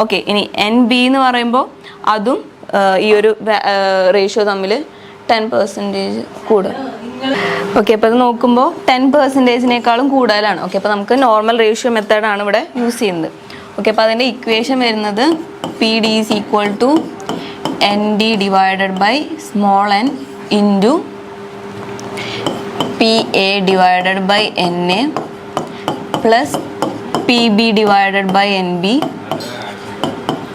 ഓക്കെ, ഇനി എൻ ബി എന്ന് പറയുമ്പോൾ അതും ഈ ഒരു റേഷ്യോ തമ്മിൽ 10% കൂടുതൽ. ഓക്കെ, അപ്പോൾ അത് നോക്കുമ്പോൾ 10%-നേക്കാളും കൂടുതലാണ്. ഓക്കെ, അപ്പോൾ നമുക്ക് നോർമൽ റേഷ്യോ മെത്തേഡാണ് ഇവിടെ യൂസ് ചെയ്യുന്നത്. ഓക്കെ, അപ്പോൾ അതിൻ്റെ ഇക്വേഷൻ വരുന്നത് P D is equal to N D divided by small N into P A divided by N A plus P B divided by N B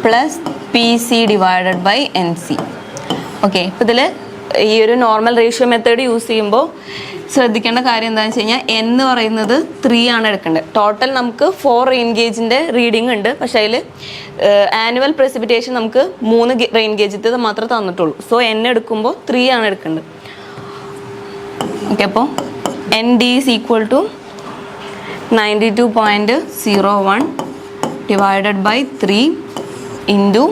plus P C divided by N C. Okay, ഇപ്പോൾ ഇതിൽ ഈ ഒരു നോർമൽ റേഷ്യോ മെത്തേഡ് യൂസ് ചെയ്യുമ്പോൾ ശ്രദ്ധിക്കേണ്ട കാര്യം എന്താണെന്ന് വെച്ച് കഴിഞ്ഞാൽ എൻ എന്ന് പറയുന്നത് 3 ആണ് എടുക്കേണ്ടത്. ടോട്ടൽ നമുക്ക് 4 റെയിൻ ഗേജിൻ്റെ റീഡിംഗ് ഉണ്ട്, പക്ഷേ അതിൽ ആനുവൽ പ്രസിപ്പിറ്റേഷൻ നമുക്ക് 3 റെയിൻ ഗേജിൻ്റെ മാത്രമേ തന്നിട്ടുള്ളൂ. സോ എൻ എടുക്കുമ്പോൾ 3 ആണ് എടുക്കേണ്ടത്. ഓക്കെ, അപ്പോൾ N D is equal to 92.01 divided by 3 into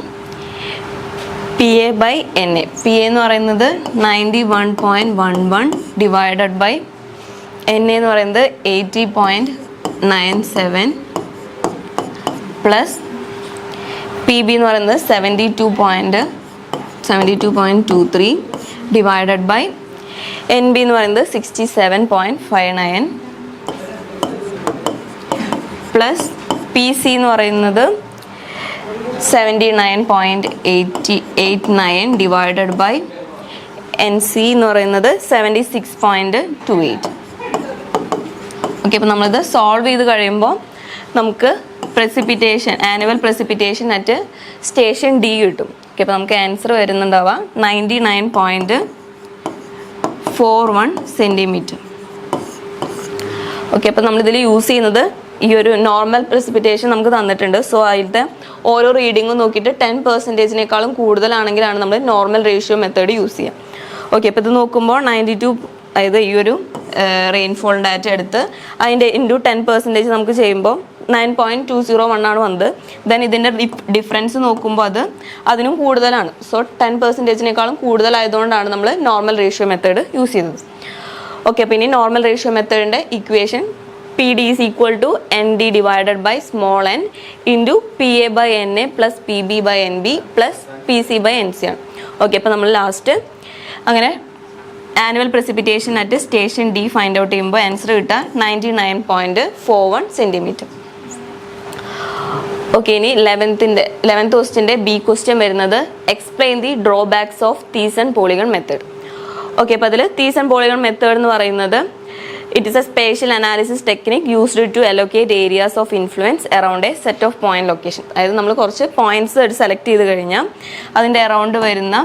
P A by N A. P A എന്ന് പറയുന്നത് 91.11 ഡിവൈഡഡ് ബൈ എൻ എ എന്ന് പറയുന്നത് 80.97 പ്ലസ് പി ബി എന്ന് പറയുന്നത് 72.23 ഡിവൈഡഡ് ബൈ എൻ ബി എന്ന് പറയുന്നത് 67.59 പ്ലസ് പി സി എന്ന് പറയുന്നത് 79.89 ഡിവൈഡഡ് ബൈ എൻ സി എന്ന് പറയുന്നത് 76.28. ഓക്കെ, അപ്പോൾ നമ്മളിത് സോൾവ് ചെയ്ത് കഴിയുമ്പോൾ നമുക്ക് precipitation, annual precipitation at station D കിട്ടും. ഓക്കെ, അപ്പോൾ നമുക്ക് ആൻസർ വരുന്നുണ്ടാവുക 99.41 സെൻറ്റിമീറ്റർ. ഓക്കെ, അപ്പോൾ നമ്മളിതിൽ യൂസ് ചെയ്യുന്നത് ഈ ഒരു നോർമൽ പ്രസിപ്പിറ്റേഷൻ നമുക്ക് തന്നിട്ടുണ്ട്. സോ അതിലത്തെ ഓരോ റീഡിങ്ങും നോക്കിയിട്ട് 10%-നേക്കാളും കൂടുതലാണെങ്കിലാണ് നമ്മൾ നോർമൽ റേഷ്യോ മെത്തേഡ് യൂസ് ചെയ്യുക. ഓക്കെ, അപ്പോൾ ഇത് നോക്കുമ്പോൾ 92, അതായത് ഈ ഒരു റെയിൻഫോൾ ഡാറ്റ എടുത്ത് അതിൻ്റെ ഇൻറ്റു 10% നമുക്ക് ചെയ്യുമ്പോൾ 9.201 ആണ് വന്നത്. ദെൻ ഇതിൻ്റെ ഡിഫറൻസ് നോക്കുമ്പോൾ അതിനും കൂടുതലാണ്. സോ 10%-നേക്കാളും കൂടുതലായതുകൊണ്ടാണ് നമ്മൾ നോർമൽ റേഷ്യോ മെത്തേഡ് യൂസ് ചെയ്തത്. ഓക്കെ, അപ്പോൾ ഇനി നോർമൽ റേഷ്യോ മെത്തേഡിൻ്റെ equation P D is equal to N D divided by small N into P A by N A plus P B by N B plus P C by N C ആണ്. ഓക്കെ, അപ്പോൾ നമ്മൾ ലാസ്റ്റ് അങ്ങനെ annual precipitation at station D find out ചെയ്യുമ്പോൾ ആൻസർ കിട്ടുക 99.41 സെൻറ്റിമീറ്റർ. ഓക്കെ, ഇനി 11th ക്വസ്റ്റ്യൻ്റെ ബി ക്വസ്റ്റ്യൻ വരുന്നത് explain the drawbacks of Thiessen polygon method. Okay, അപ്പോൾ അതിൽ തീസൺ പോളിഗൺ മെത്തേഡ് എന്ന് പറയുന്നത് it is a spatial analysis technique used to allocate areas of influence around a set of point location. അതായത് നമ്മൾ കുറച്ച് പോയിന്റ്സ് സെലക്ട് ചെയ്ത് കഴിഞ്ഞാൽ അതിൻ്റെ അറൗണ്ട് വരുന്ന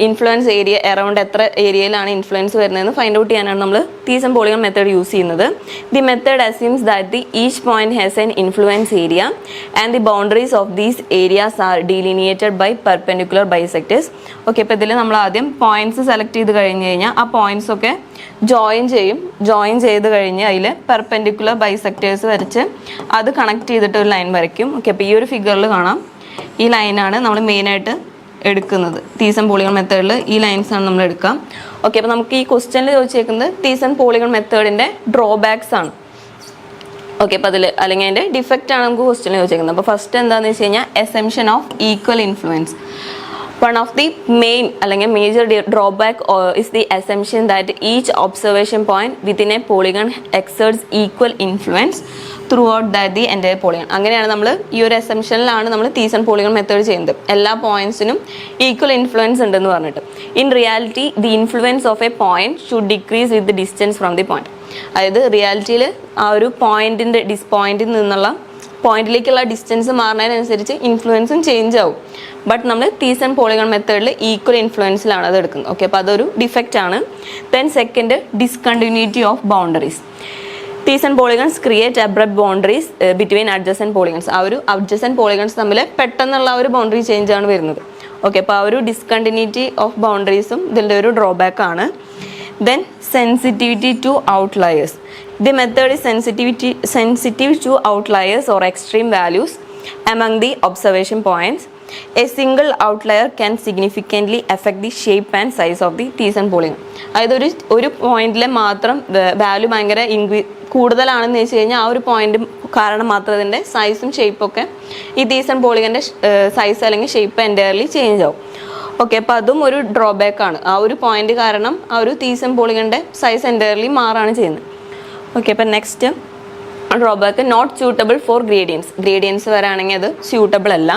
ഇൻഫ്ലുവൻസ് ഏരിയ, അറൗണ്ട് എത്ര ഏരിയയിലാണ് ഇൻഫ്ലുവൻസ് വരുന്നതെന്ന് ഫൈൻഡ് ഔട്ട് ചെയ്യാനാണ് നമ്മൾ തീസൺ പോളിഗൺ മെത്തേഡ് യൂസ് ചെയ്യുന്നത്. The method assumes that the each point has an influence area and the boundaries of these areas are delineated by perpendicular bisectors. Okay, അപ്പോൾ ഇതിൽ നമ്മൾ ആദ്യം പോയിന്റ്സ് സെലക്ട് ചെയ്ത് കഴിഞ്ഞ് കഴിഞ്ഞാൽ ആ പോയിന്റ്സ് ഒക്കെ ജോയിൻ ചെയ്ത് കഴിഞ്ഞ് അതിൽ പെർപെൻഡിക്കുലർ ബൈസെക്ടേഴ്സ് വരച്ച് അത് കണക്ട് ചെയ്തിട്ട് ഒരു ലൈൻ വരയ്ക്കും. ഓക്കെ, അപ്പോൾ ഈ ഒരു ഫിഗറിൽ കാണാം, ഈ ലൈനാണ് നമ്മൾ മെയിനായിട്ട് എടുക്കുന്നത്. തീസൺ പോളിഗൺ മെത്തേഡിൽ ഈ ലൈൻസ് ആണ് നമ്മൾ എടുക്കുക. ഓക്കെ, അപ്പോൾ നമുക്ക് ഈ ക്വസ്റ്റ്യനിൽ ചോദിച്ചേക്കുന്നത് തീസൺ പോളിഗൺ മെത്തേഡിൻ്റെ ഡ്രോബാക്സ് ആണ്. ഓക്കെ, അപ്പോൾ അതിൽ അല്ലെങ്കിൽ അതിൻ്റെ ഡിഫക്റ്റ് ആണ് നമുക്ക് ക്വസ്റ്റ്യനിൽ ചോദിച്ചേക്കുന്നത്. അപ്പോൾ ഫസ്റ്റ് എന്താണെന്ന് വെച്ച് കഴിഞ്ഞാൽ assumption of equal influence. One of the main അല്ലെങ്കിൽ major drawback is the assumption that each observation point within a polygon exerts equal influence throughout the entire polygon. അങ്ങനെയാണ് നമ്മൾ ഈ ഒരു അസംഷനിലാണ് നമ്മൾ തീസൺ പോളിഗൺ മെത്തേഡ് ചെയ്യുന്നത്. എല്ലാ പോയിന്റ്സിനും ഈക്വൽ ഇൻഫ്ലുവൻസ് ഉണ്ടെന്ന് പറഞ്ഞിട്ട്. In reality the influence of A point should decrease with the distance from the point. അതായത് റിയാലിറ്റിയിൽ ആ ഒരു പോയിന്റിൽ നിന്നുള്ള പോയിന്റിലേക്കുള്ള ഡിസ്റ്റൻസ് മാറുന്നതിനനുസരിച്ച് ഇൻഫ്ലുവൻസും ചേഞ്ച് ആവും. ബട്ട് നമ്മൾ തീസൺ പോളിഗൺ മെത്തേഡിൽ ഈക്വൽ ഇൻഫ്ലുവൻസിലാണ് അത് എടുക്കുന്നത്. ഓക്കെ, അപ്പോൾ അതൊരു ഡിഫക്റ്റ് ആണ്. Then second, discontinuity of boundaries. Thiessen polygons create abrupt boundaries between adjacent polygons. ആ ഒരു അഡ്ജസൻറ്റ് പോളിഗൺസ് തമ്മിൽ പെട്ടെന്നുള്ള ഒരു ബൗണ്ടറി ചേഞ്ച് ആണ് വരുന്നത്. ഓക്കെ, അപ്പോൾ ആ ഒരു ഡിസ്കണ്ടിന്യൂറ്റി ഓഫ് ബൗണ്ടറീസും ഇതിൻ്റെ ഒരു ഡ്രോബാക്ക് ആണ്. Then sensitivity to outliers. The method is sensitive to outliers or extreme values among the observation points. A single outlier can significantly affect the shape and size of the Thiessen polygon. അതായത് ഒരു പോയിന്റിലെ മാത്രം വാല്യൂ ഭയങ്കര കൂടുതലാണെന്ന് വെച്ച് കഴിഞ്ഞാൽ ആ ഒരു പോയിന്റ് കാരണം മാത്രം അതിൻ്റെ സൈസും ഷേപ്പൊക്കെ ഈ തീസൺ പോളിഗൻ്റെ സൈസ് അല്ലെങ്കിൽ ഷേപ്പ് എൻറ്റയർലി ചേഞ്ച് ആവും. ഓക്കെ, അപ്പോൾ അതും ഒരു ഡ്രോബാക്ക് ആണ്. ആ ഒരു പോയിന്റ് കാരണം ആ ഒരു തീസൺ പോളിഗൻ്റെ സൈസ് എൻറ്റയർലി മാറാണ് ചെയ്യുന്നത്. ഓക്കെ, അപ്പോൾ next drawback not suitable for gradients വരാണെങ്കിൽ അത് സ്യൂട്ടബിൾ അല്ല.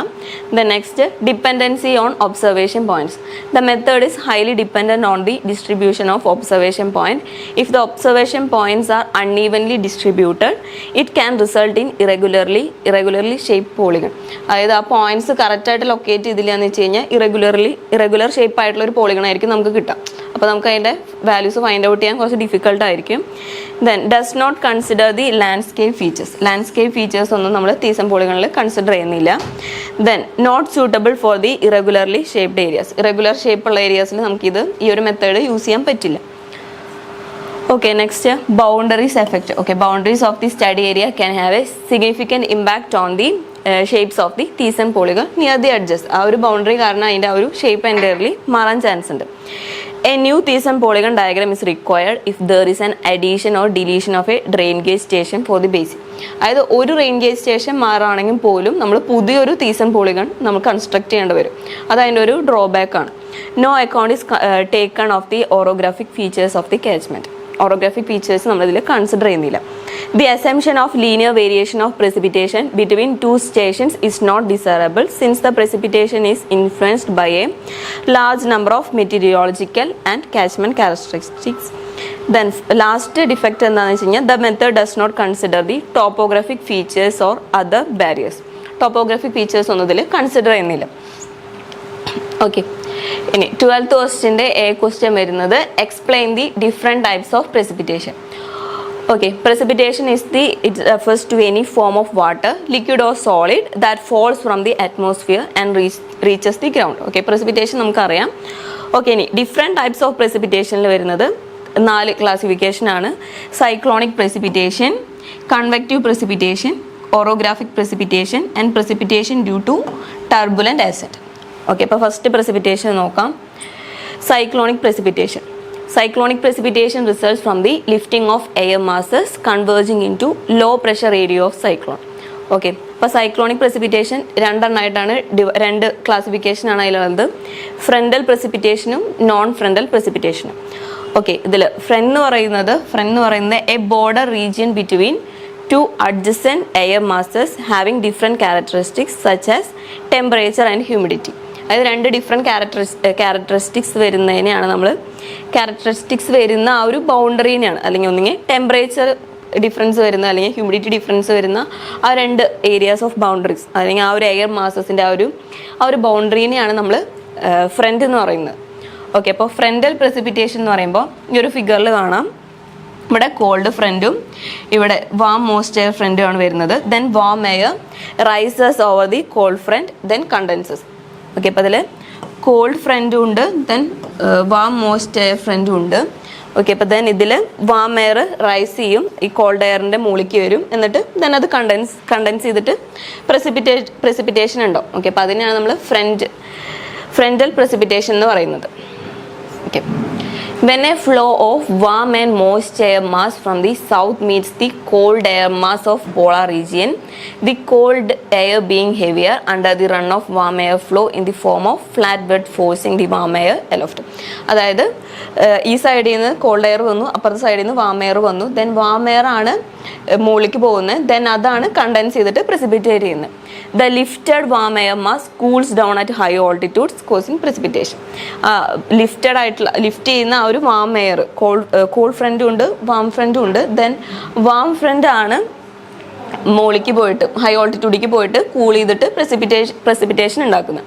The next dependency on observation points. The method is highly dependent on the distribution of observation point. If the observation points are unevenly distributed it can result in irregularly shape polygon. അതായത് ആ പോയിന്റ്സ് കറക്റ്റായിട്ട് ലൊക്കേറ്റ് ചെയ്തില്ല എന്ന് വെച്ച് കഴിഞ്ഞാൽ ഇറഗുലർ ഷേപ്പ് ആയിട്ടുള്ള ഒരു പോളിഗൺ ആയിരിക്കും നമുക്ക് കിട്ടുക. അപ്പോൾ നമുക്ക് അതിൻ്റെ വാല്യൂസ് ഫൈൻഡ് ഔട്ട് ചെയ്യാൻ കുറച്ച് ഡിഫിക്കൽട്ട് ആയിരിക്കും. Then does not consider the landscape features ഒന്നും നമ്മൾ തീസൺ പോളിഗണിൽ കൺസിഡർ ചെയ്യുന്നില്ല. Then not suitable for the irregularly shaped areas. Irregular ഷേപ്പുള്ള ഏരിയാസിൽ നമുക്കിത് ഈ ഒരു മെത്തേഡ് യൂസ് ചെയ്യാൻ പറ്റില്ല. Okay, next boundaries effect. Okay, boundaries of the study area can have a significant impact on the shapes of the Thiessen polygon near the edges. ആ ഒരു ബൗണ്ടറി കാരണം അതിൻ്റെ ആ ഒരു ഷേപ്പ് എൻറ്റയർലി മാറാൻ ചാൻസ് ഉണ്ട്. A new Thiessen polygon diagram is required if there is an addition or deletion of a drain gauge station for the basin. അതായത് ഒരു റെയിൻ ഗേജ് സ്റ്റേഷൻ മാറുകയാണെങ്കിൽ പോലും നമ്മൾ പുതിയൊരു Thiessen polygon നമ്മൾ കൺസ്ട്രക്ട് ചെയ്യേണ്ടി വരും. അത് അതിൻ്റെ ഒരു ഡ്രോബാക്ക് ആണ്. No account is taken of the orographic features of the catchment. Orographic features നമ്മളിതിൽ കൺസിഡർ ചെയ്യുന്നില്ല. The assumption of linear variation of precipitation between two stations is not desirable since the precipitation is influenced by a large number of meteorological and catchment characteristics. Then last defect എന്താണെന്ന് വെച്ച് കഴിഞ്ഞാൽ the method does not consider the topographic features or other barriers. Topographic features ഒന്നും ഇതിൽ കൺസിഡർ ചെയ്യുന്നില്ല. ഓക്കെ, ഇനി 12th ക്വസ്റ്റ്യൻ്റെ ക്വസ്റ്റ്യൻ വരുന്നത് explain the different types of precipitation. Okay, precipitation is it refers to any form of water, liquid or solid, that falls from the atmosphere and reaches the ground. Okay, precipitation നമുക്കറിയാം. ഓക്കെ, ഇനി ഡിഫറെൻറ്റ് ടൈപ്സ് ഓഫ് precipitation വരുന്നത് 4 ക്ലാസിഫിക്കേഷൻ ആണ്. Cyclonic precipitation, convective precipitation, orographic precipitation and precipitation due to turbulent ascent. Okay, അപ്പോൾ ഫസ്റ്റ് precipitation നോക്കാം. Cyclonic precipitation. Cyclonic precipitation results from the lifting of air masses converging into low pressure area of cyclone. Okay, അപ്പോൾ സൈക്ലോണിക് precipitation രണ്ടെണ്ണമായിട്ടാണ് രണ്ട് ക്ലാസിഫിക്കേഷനാണ് അതിലുള്ളത്. ഫ്രണ്ടൽ precipitation-ഉം നോൺ ഫ്രണ്ടൽ precipitation-ഉം. ഓക്കെ, ഇതിൽ ഫ്രണ്ട് എന്ന് പറയുന്നത് a border region between two adjacent air masses having different characteristics such as temperature and humidity. അതായത് രണ്ട് ഡിഫറെൻറ്റ് ക്യാരക്ടറിസ്റ്റിക്സ് വരുന്നതിനെയാണ് നമ്മൾ ക്യാരക്ടറിസ്റ്റിക്സ് വരുന്ന ആ ഒരു ബൗണ്ടറീനെയാണ്, അല്ലെങ്കിൽ ഒന്നെങ്കിൽ ടെമ്പറേച്ചർ ഡിഫറൻസ് വരുന്ന അല്ലെങ്കിൽ ഹ്യൂമിഡിറ്റി ഡിഫറൻസ് വരുന്ന ആ രണ്ട് ഏരിയാസ് ഓഫ് ബൗണ്ടറീസ് അല്ലെങ്കിൽ ആ ഒരു എയർ മാസസിൻ്റെ ആ ഒരു ബൗണ്ടറീനെയാണ് നമ്മൾ ഫ്രണ്ട് എന്ന് പറയുന്നത്. ഓക്കെ, അപ്പോൾ ഫ്രണ്ടൽ precipitation എന്ന് പറയുമ്പോൾ ഈ ഒരു ഫിഗറിൽ കാണാം, ഇവിടെ കോൾഡ് ഫ്രണ്ടും ഇവിടെ വാം മോസ്റ്റ് എയർ ഫ്രണ്ടും ആണ് വരുന്നത്. Then warm air rises over the cold front, then condenses. Okay, അപ്പോൾ അതിൽ കോൾഡ് ഫ്രണ്ടും ഉണ്ട്, ദെൻ വാം മോസ്റ്റ് എയർ ഫ്രണ്ടും ഉണ്ട്. ഓക്കെ, അപ്പോൾ ദെൻ ഇതിൽ വാം എയർ റൈസ് ചെയ്യും, ഈ കോൾഡ് എയറിൻ്റെ മുകളിലേക്ക് വരും, എന്നിട്ട് ദെൻ അത് കണ്ടൻസ് ചെയ്തിട്ട് precipitation ഉണ്ടാവും. ഓക്കെ, അപ്പോൾ അതിനെയാണ് നമ്മൾ ഫ്രണ്ടൽ precipitation എന്ന് പറയുന്നത്. Okay, when a flow of warm and moist air mass from the south meets the cold air mass of polar region, the cold air being heavier under the run of warm air flow in the form of flat bed forcing the warm air aloft. അതായത് ഈ സൈഡിൽ നിന്ന് കോൾഡ് എയർ വന്നു, അപ്പുറത്തെ സൈഡിൽ നിന്ന് വാം എയർ വന്നു, ദെൻ വാം എയർ ആണ് മുകളിലേക്ക് പോകുന്നത്, ദെൻ അതാണ് കണ്ടൻസ് ചെയ്തിട്ട് precipitate ചെയ്യുന്നത്. The lifted warm air mass cools down at high altitudes causing precipitation. Lift ചെയ്യുന്ന ആ ഒരു വാം എയർ കോൾഡ് ഫ്രണ്ടും ഉണ്ട് വാം ഫ്രണ്ടും ഉണ്ട്. ദെൻ വാം ഫ്രണ്ട് ആണ് മുകളിലേക്ക് പോയിട്ട് ഹൈ ഓൾട്ടിറ്റ്യൂഡിലേക്ക് പോയിട്ട് കൂൾ ചെയ്തിട്ട് precipitation ഉണ്ടാക്കുന്നത്.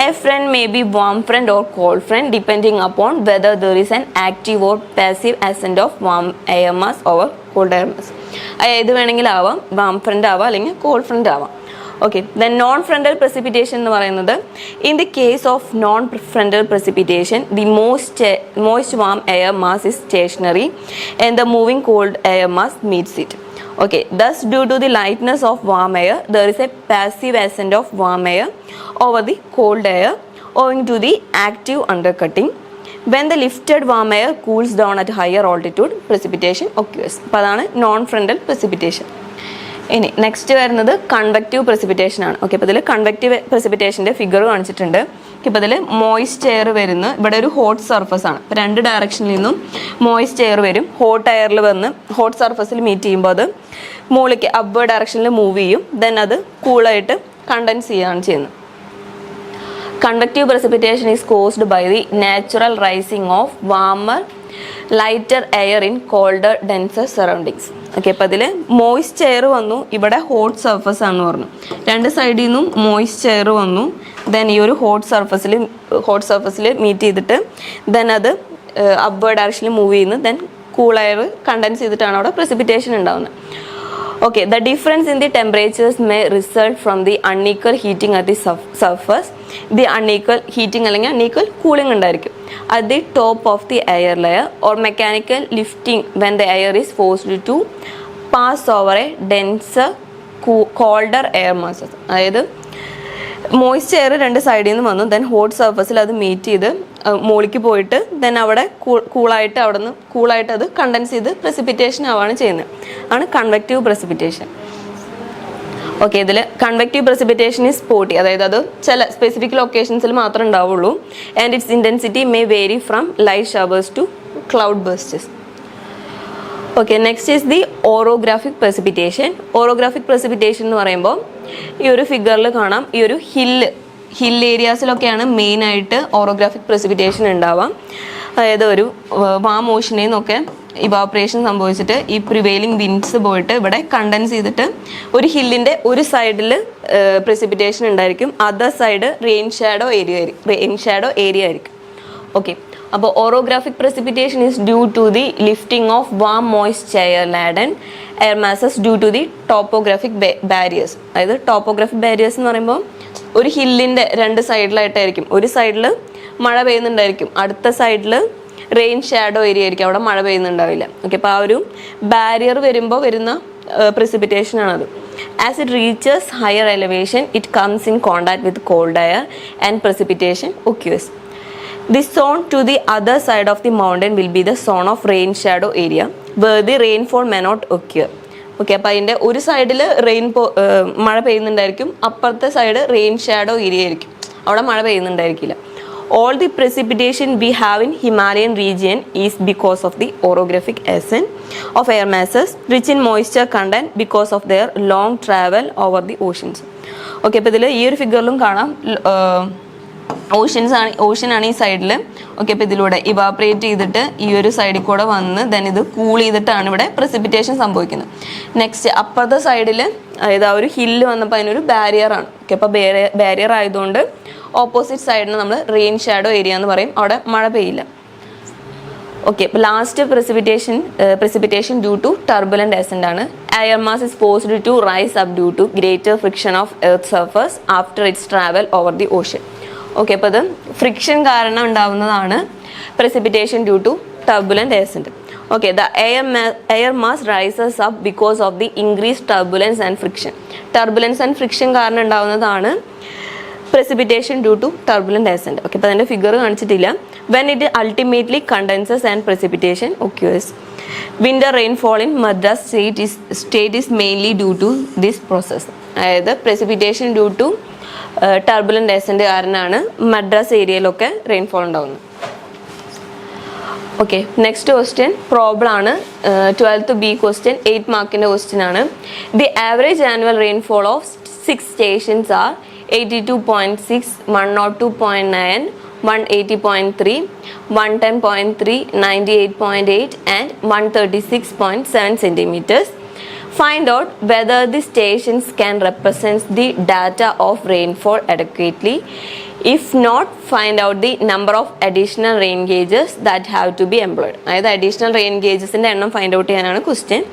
A friend may be warm friend or cold friend depending upon whether there is an active or passive ascent of warm air mass over cold air mass. ഏത് വേണമെങ്കിലും ആവാം, വാം ഫ്രണ്ട് ആവാം അല്ലെങ്കിൽ കോൾഡ് ഫ്രണ്ട് ആവാം. Okay, then non frontal precipitation എന്ന് പറയുന്നത് in the case of non frontal precipitation the most warm air mass is stationary and the moving cold air mass meets it. Okay, thus due to the lightness of warm air there is a passive ascent of warm air over the cold air owing to the active undercutting. When the lifted warm air cools down at higher altitude precipitation occurs. അപ്പോൾ അതാണ് നോൺ ഫ്രണ്ടൽ precipitation. ഇനി നെക്സ്റ്റ് വരുന്നത് കൺവെക്റ്റീവ് precipitation ആണ്. ഓക്കെ, അപ്പോൾ ഇതിൽ കൺവെക്റ്റീവ് precipitation ഫിഗർ കാണിച്ചിട്ടുണ്ട്. ഇപ്പോൾ ഇതിൽ മോയിസ്റ്റ് എയർ വരുന്നു, ഇവിടെ ഒരു ഹോട്ട് സർഫസ് ആണ്, ഇപ്പോൾ രണ്ട് ഡയറക്ഷനിൽ നിന്നും മോയിസ്റ്റ് എയർ വരും, ഹോട്ട് എയറിൽ വന്ന് ഹോട്ട് സർഫസിൽ മീറ്റ് ചെയ്യുമ്പോൾ അത് മുകളിലേക്ക് അപ്വേർഡ് ഡയറക്ഷനിൽ മൂവ് ചെയ്യും, ദെൻ അത് കൂളായിട്ട് കണ്ടൻസ് ചെയ്യുകയാണ് ചെയ്യുന്നത്. Convective precipitation is caused by the natural rising of warmer, lighter air in colder, denser surroundings. Okay, അപ്പോൾ അതിൽ മോയിസ്റ്റ് എയർ വന്നു, ഇവിടെ ഹോട്ട് സർഫസ് ആണെന്ന് പറഞ്ഞു, രണ്ട് സൈഡിൽ നിന്നും മോയിസ്റ്റ് എയർ വന്നു, ദെൻ ഈ ഒരു ഹോട്ട് സർഫസിൽ മീറ്റ് ചെയ്തിട്ട് ദെൻ അത് അപ്വേർഡ് ഡയറക്ഷനിൽ മൂവ് ചെയ്യുന്നു, ദെൻ കൂൾ എയർ കണ്ടൻസ് ചെയ്തിട്ടാണ് അവിടെ precipitation ഉണ്ടാകുന്നത്. Okay, the difference in the temperatures may result from the unequal heating at the surface. The unequal heating അല്ലെങ്കിൽ unequal cooling ഉണ്ടായിരിക്കും at the top of the air layer or mechanical lifting when the air is forced to pass over a denser colder air masses. അതായത് മോയിസ്റ്റ് എയർ രണ്ട് സൈഡിൽ നിന്ന് വന്നു, ദെൻ ഹോട്ട് സർഫസിൽ അത് മീറ്റ് ചെയ്ത് മുകളിലേക്ക് പോയിട്ട് ദെൻ അവിടെ കൂളായിട്ട് അവിടെ നിന്ന് കൂളായിട്ട് അത് കണ്ടൻസ് ചെയ്ത് പ്രസിപ്പിറ്റേഷൻ ആവാണ് ചെയ്യുന്നത്, ആണ് കൺവെക്റ്റീവ് പ്രസിപ്പിറ്റേഷൻ. ഓക്കെ, ഇതിൽ കൺവെക്റ്റീവ് പ്രസിപ്പിറ്റേഷൻ ഈസ് സ്പോട്ടി, അതായത് അത് ചില സ്പെസിഫിക് ലൊക്കേഷൻസിൽ മാത്രമേ ഉണ്ടാവുള്ളൂ. And its intensity may vary from light showers to cloud bursts. Okay, next is the orographic precipitation. Orographic precipitation എന്ന് പറയുമ്പോൾ ഈ ഒരു ഫിഗറിൽ കാണാം, ഈ ഒരു ഹിൽ ഏരിയാസിലൊക്കെയാണ് മെയിനായിട്ട് ഓറോഗ്രാഫിക് പ്രസിപ്പിറ്റേഷൻ ഉണ്ടാവാം. അതായത് ഒരു വാം ഓഷനിൽ നിന്നൊക്കെ ഇവാപറേഷൻ സംഭവിച്ചിട്ട് ഈ പ്രിവെയിലിംഗ് വിൻഡ്സ് പോയിട്ട് ഇവിടെ കണ്ടൻസ് ചെയ്തിട്ട് ഒരു ഹില്ലിൻ്റെ ഒരു സൈഡിൽ പ്രസിപ്പിറ്റേഷൻ ഉണ്ടായിരിക്കും, other side rain shadow area ആയിരിക്കും. ഓക്കെ, അപ്പോൾ orographic precipitation is due to the lifting of warm moist air laden air masses due to the topographic barriers. അതായത് ടോപ്പോഗ്രാഫിക് ബാരിയേഴ്സ് എന്ന് പറയുമ്പോൾ ഒരു ഹില്ലിൻ്റെ രണ്ട് സൈഡിലായിട്ടായിരിക്കും, ഒരു സൈഡിൽ മഴ പെയ്യുന്നുണ്ടായിരിക്കും, അടുത്ത സൈഡിൽ റെയിൻ ഷാഡോ ഏരിയ ആയിരിക്കും, അവിടെ മഴ പെയ്യുന്നുണ്ടാവില്ല. ഓക്കെ, അപ്പോൾ ആ ഒരു ബാരിയർ വരുമ്പോൾ വരുന്ന precipitation another. As it reaches higher elevation, it comes in contact with cold air and precipitation occurs. This zone to the other side of the mountain will be the zone of rain shadow area where the rainfall may not occur. Okay, അപ്പോൾ അതിൻ്റെ ഒരു സൈഡിൽ മഴ പെയ്യുന്നുണ്ടായിരിക്കും, അപ്പുറത്തെ സൈഡ് റെയിൻ ഷാഡോ ഏരിയ ആയിരിക്കും, അവിടെ മഴ പെയ്യുന്നുണ്ടായിരിക്കില്ല. All the precipitation we have in Himalayan region is because of the orographic ascent of air masses rich in moisture content because of their long travel over the oceans. Okay, അപ്പോൾ ഇതിൽ ഈ ഒരു ഫിഗറിലും കാണാം ഓഷ്യനാണ് ഈ സൈഡിൽ. ഓക്കെ, അപ്പോൾ ഇതിലൂടെ ഇവാപറേറ്റ് ചെയ്തിട്ട് ഈ ഒരു സൈഡിൽ കൂടെ വന്ന് ദെൻ ഇത് കൂൾ ചെയ്തിട്ടാണ് ഇവിടെ പ്രസിപ്പിറ്റേഷൻ സംഭവിക്കുന്നത്. നെക്സ്റ്റ് അപ്പുറത്തെ സൈഡിൽ, അതായത് ആ ഒരു ഹില്ല് വന്നപ്പോൾ അതിനൊരു ബാരിയറാണ്. ഓക്കെ, അപ്പോൾ ബാരിയർ ആയതുകൊണ്ട് ഓപ്പോസിറ്റ് സൈഡിന് നമ്മൾ റെയിൻ ഷാഡോ ഏരിയ എന്ന് പറയും, അവിടെ മഴ പെയ്യില്ല. ഓക്കെ, ഇപ്പോൾ last precipitation due to turbulent ascent ആണ്. Air mass is forced to rise up due to greater friction of earth surface after its travel over the ocean. Okay, അപ്പോൾ അത് ഫ്രിക്ഷൻ കാരണം ഉണ്ടാവുന്നതാണ് precipitation due to turbulent ascent. Okay, the air mass rises up because of the increased turbulence and friction. Turbulence and friction കാരണം ഉണ്ടാവുന്നതാണ് precipitation due to turbulent ascent. Okay, അപ്പോൾ അതിൻ്റെ ഫിഗർ കാണിച്ചിട്ടില്ല. When it ultimately condenses and precipitation occurs. Winter rainfall in Madras state is mainly due to this process. അതായത് precipitation due to turbulent ascent കാരണമാണ് മദ്രാസ് ഏരിയയിലൊക്കെ റെയിൻഫോൾ ഉണ്ടാവുന്നത്. ഓക്കെ, നെക്സ്റ്റ് ക്വസ്റ്റ്യൻ പ്രോബ്ലം ആണ്. 12th B ക്വസ്റ്റ്യൻ 8 മാർക്കിൻ്റെ ക്വസ്റ്റ്യൻ ആണ്. The average annual rainfall of 6 stations are 82.6, 102.9, 180.3, 110.3, 98.8 and 136.7 centimeters. Find out whether the stations can represent the data of rainfall adequately. If not, find out the number of additional rain gauges that have to be employed. അതായത് additional rain gauges ൻ്റെ എണ്ണം ഫൈൻഡ് ഔട്ട് ചെയ്യാനാണ് question.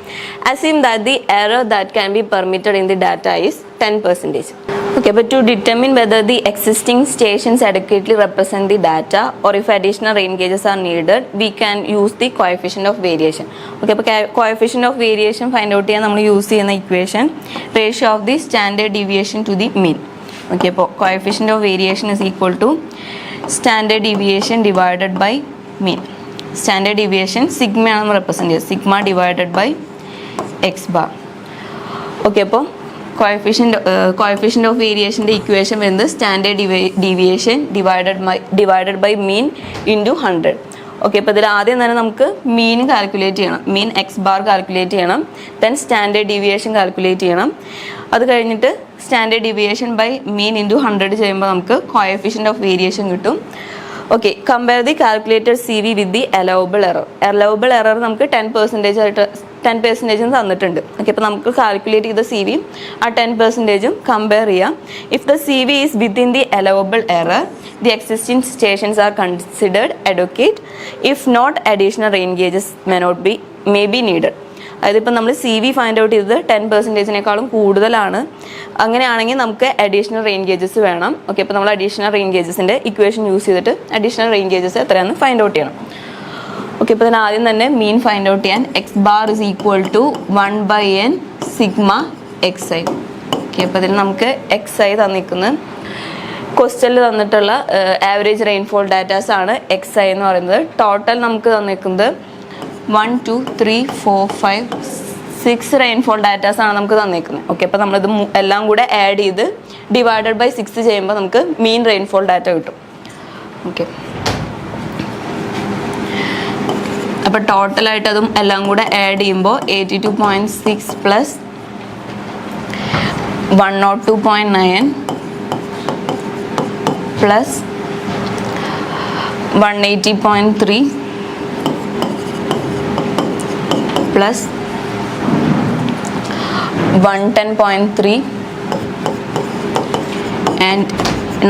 Assume that the error that can be permitted in the data is 10%. Okay, but to determine whether the existing stations adequately represent the data or if additional rain gauges are needed, we can use the coefficient of variation. Okay, അപ്പോൾ coefficient of variation find out ചെയ്യാൻ നമ്മൾ യൂസ് ചെയ്യുന്ന equation ratio of the standard deviation to the mean. Okay, അപ്പോൾ coefficient of variation is equal to standard deviation divided by mean. Standard deviation sigma ആണ് നമ്മൾ റെപ്രസെൻറ്റ് ചെയ്യുന്നത്, sigma divided by x bar. Okay, അപ്പോൾ coefficient of variation ൻ്റെ ഇക്വേഷൻ വരുന്നത് standard deviation divided by mean into 100. Okay, അപ്പോൾ ഇതിൽ ആദ്യം തന്നെ നമുക്ക് മീൻ കാൽക്കുലേറ്റ് ചെയ്യണം, മീൻ എക്സ് ബാർ കാൽക്കുലേറ്റ് ചെയ്യണം, ദെൻ സ്റ്റാൻഡേർഡ് ഡീവിയേഷൻ കാൽക്കുലേറ്റ് ചെയ്യണം. അത് കഴിഞ്ഞിട്ട് standard deviation by mean into 100 ചെയ്യുമ്പോൾ നമുക്ക് കോഎഫിഷ്യൻ്റ് ഓഫ് വേരിയേഷൻ കിട്ടും. Okay, compare the calculated C V with the allowable error. Allowable error നമുക്ക് 10% ആയിട്ട് 10% തന്നിട്ടുണ്ട്. ഓക്കെ, അപ്പോൾ നമുക്ക് കാൽക്കുലേറ്റ് ചെയ്ത സി വി ആ 10%ഉം കമ്പയർ ചെയ്യാം. If the C V is within the allowable error, the existing stations are considered adequate. If not, additional rain gauges may be needed. അതായത് ഇപ്പം നമ്മൾ സി വി ഫൈൻഡ് ഔട്ട് ചെയ്തത് 10%-നേക്കാളും കൂടുതലാണ്, അങ്ങനെയാണെങ്കിൽ നമുക്ക് അഡീഷണൽ റെയിൻ ഗേജസ് വേണം. ഓക്കെ, അപ്പോൾ നമ്മൾ അഡീഷണൽ റെയിൻ ഗേജസിൻ്റെ ഇക്വേഷൻ യൂസ് ചെയ്തിട്ട് അഡീഷണൽ റെയിൻ ഗേജസ് എത്രയാണെന്ന് ഫൈൻഡ് ഔട്ട് ചെയ്യണം. ഓക്കെ, അപ്പോൾ ഇതിന് ആദ്യം തന്നെ മീൻ ഫൈൻഡ് ഔട്ട് ചെയ്യാൻ X bar is equal to 1/n sigma X I. Okay, അപ്പോൾ ഇതിൽ നമുക്ക് എക്സ് ഐ തന്നിരിക്കുന്നത് ക്വസ്റ്റ്യനിൽ തന്നിട്ടുള്ള ആവറേജ് റെയിൻഫോൾ ഡാറ്റാസ് ആണ് XI എന്ന് പറയുന്നത്. ടോട്ടൽ നമുക്ക് തന്നിരിക്കുന്നത് 1 2 3 4 5 6 റെയിൻഫോൾ ഡാറ്റാസ് ആണ് നമുക്ക് തന്നിരിക്കുന്നത്. ഓക്കെ, അപ്പോൾ നമ്മളിത് എല്ലാം കൂടെ ആഡ് ചെയ്ത് ഡിവൈഡഡ് ബൈ 6 ചെയ്യുമ്പോൾ നമുക്ക് മീൻ റെയിൻഫോൾ ഡാറ്റ കിട്ടും. ഓക്കെ, അപ്പോൾ ടോട്ടലായിട്ട് അതും എല്ലാം കൂടെ ആഡ് ചെയ്യുമ്പോൾ 82.6 plus 102.9 plus 180.3 plus 110.3 and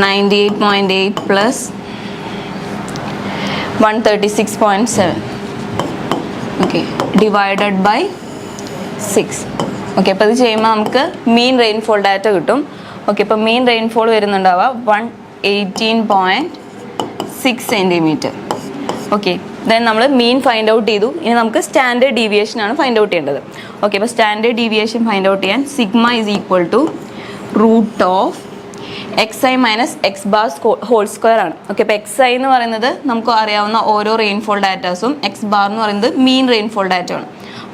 98.8 plus 136.7. Okay, divided by 6. Okay, അപ്പോൾ ഇത് ചെയ്യുമ്പോൾ നമുക്ക് മീൻ റെയിൻഫോൾ ഡാറ്റ കിട്ടും. ഓക്കെ, അപ്പോൾ മീൻ റെയിൻഫോൾ വരുന്നുണ്ടാവുക 118.6 സെൻറ്റിമീറ്റർ. ഓക്കെ, ദെൻ നമ്മൾ മീൻ ഫൈൻഡ് ഔട്ട് ചെയ്തു. ഇനി നമുക്ക് സ്റ്റാൻഡേർഡ് ഡീവിയേഷൻ ആണ് ഫൈൻഡ് ഔട്ട് ചെയ്യേണ്ടത്. ഓക്കെ, അപ്പോൾ സ്റ്റാൻഡേർഡ് ഡീവിയേഷൻ ഫൈൻഡ് ഔട്ട് ചെയ്യാൻ sigma is equal to root of XI minus X bar whole square ആണ്. ഓക്കെ, അപ്പോൾ XI എന്ന് പറയുന്നത് നമുക്ക് അറിയാവുന്ന ഓരോ റെയിൻഫോൾ ഡാറ്റാസും, എക്സ് ബാർ എന്ന് പറയുന്നത് മീൻ റെയിൻഫോൾ ഡാറ്റ ആണ്.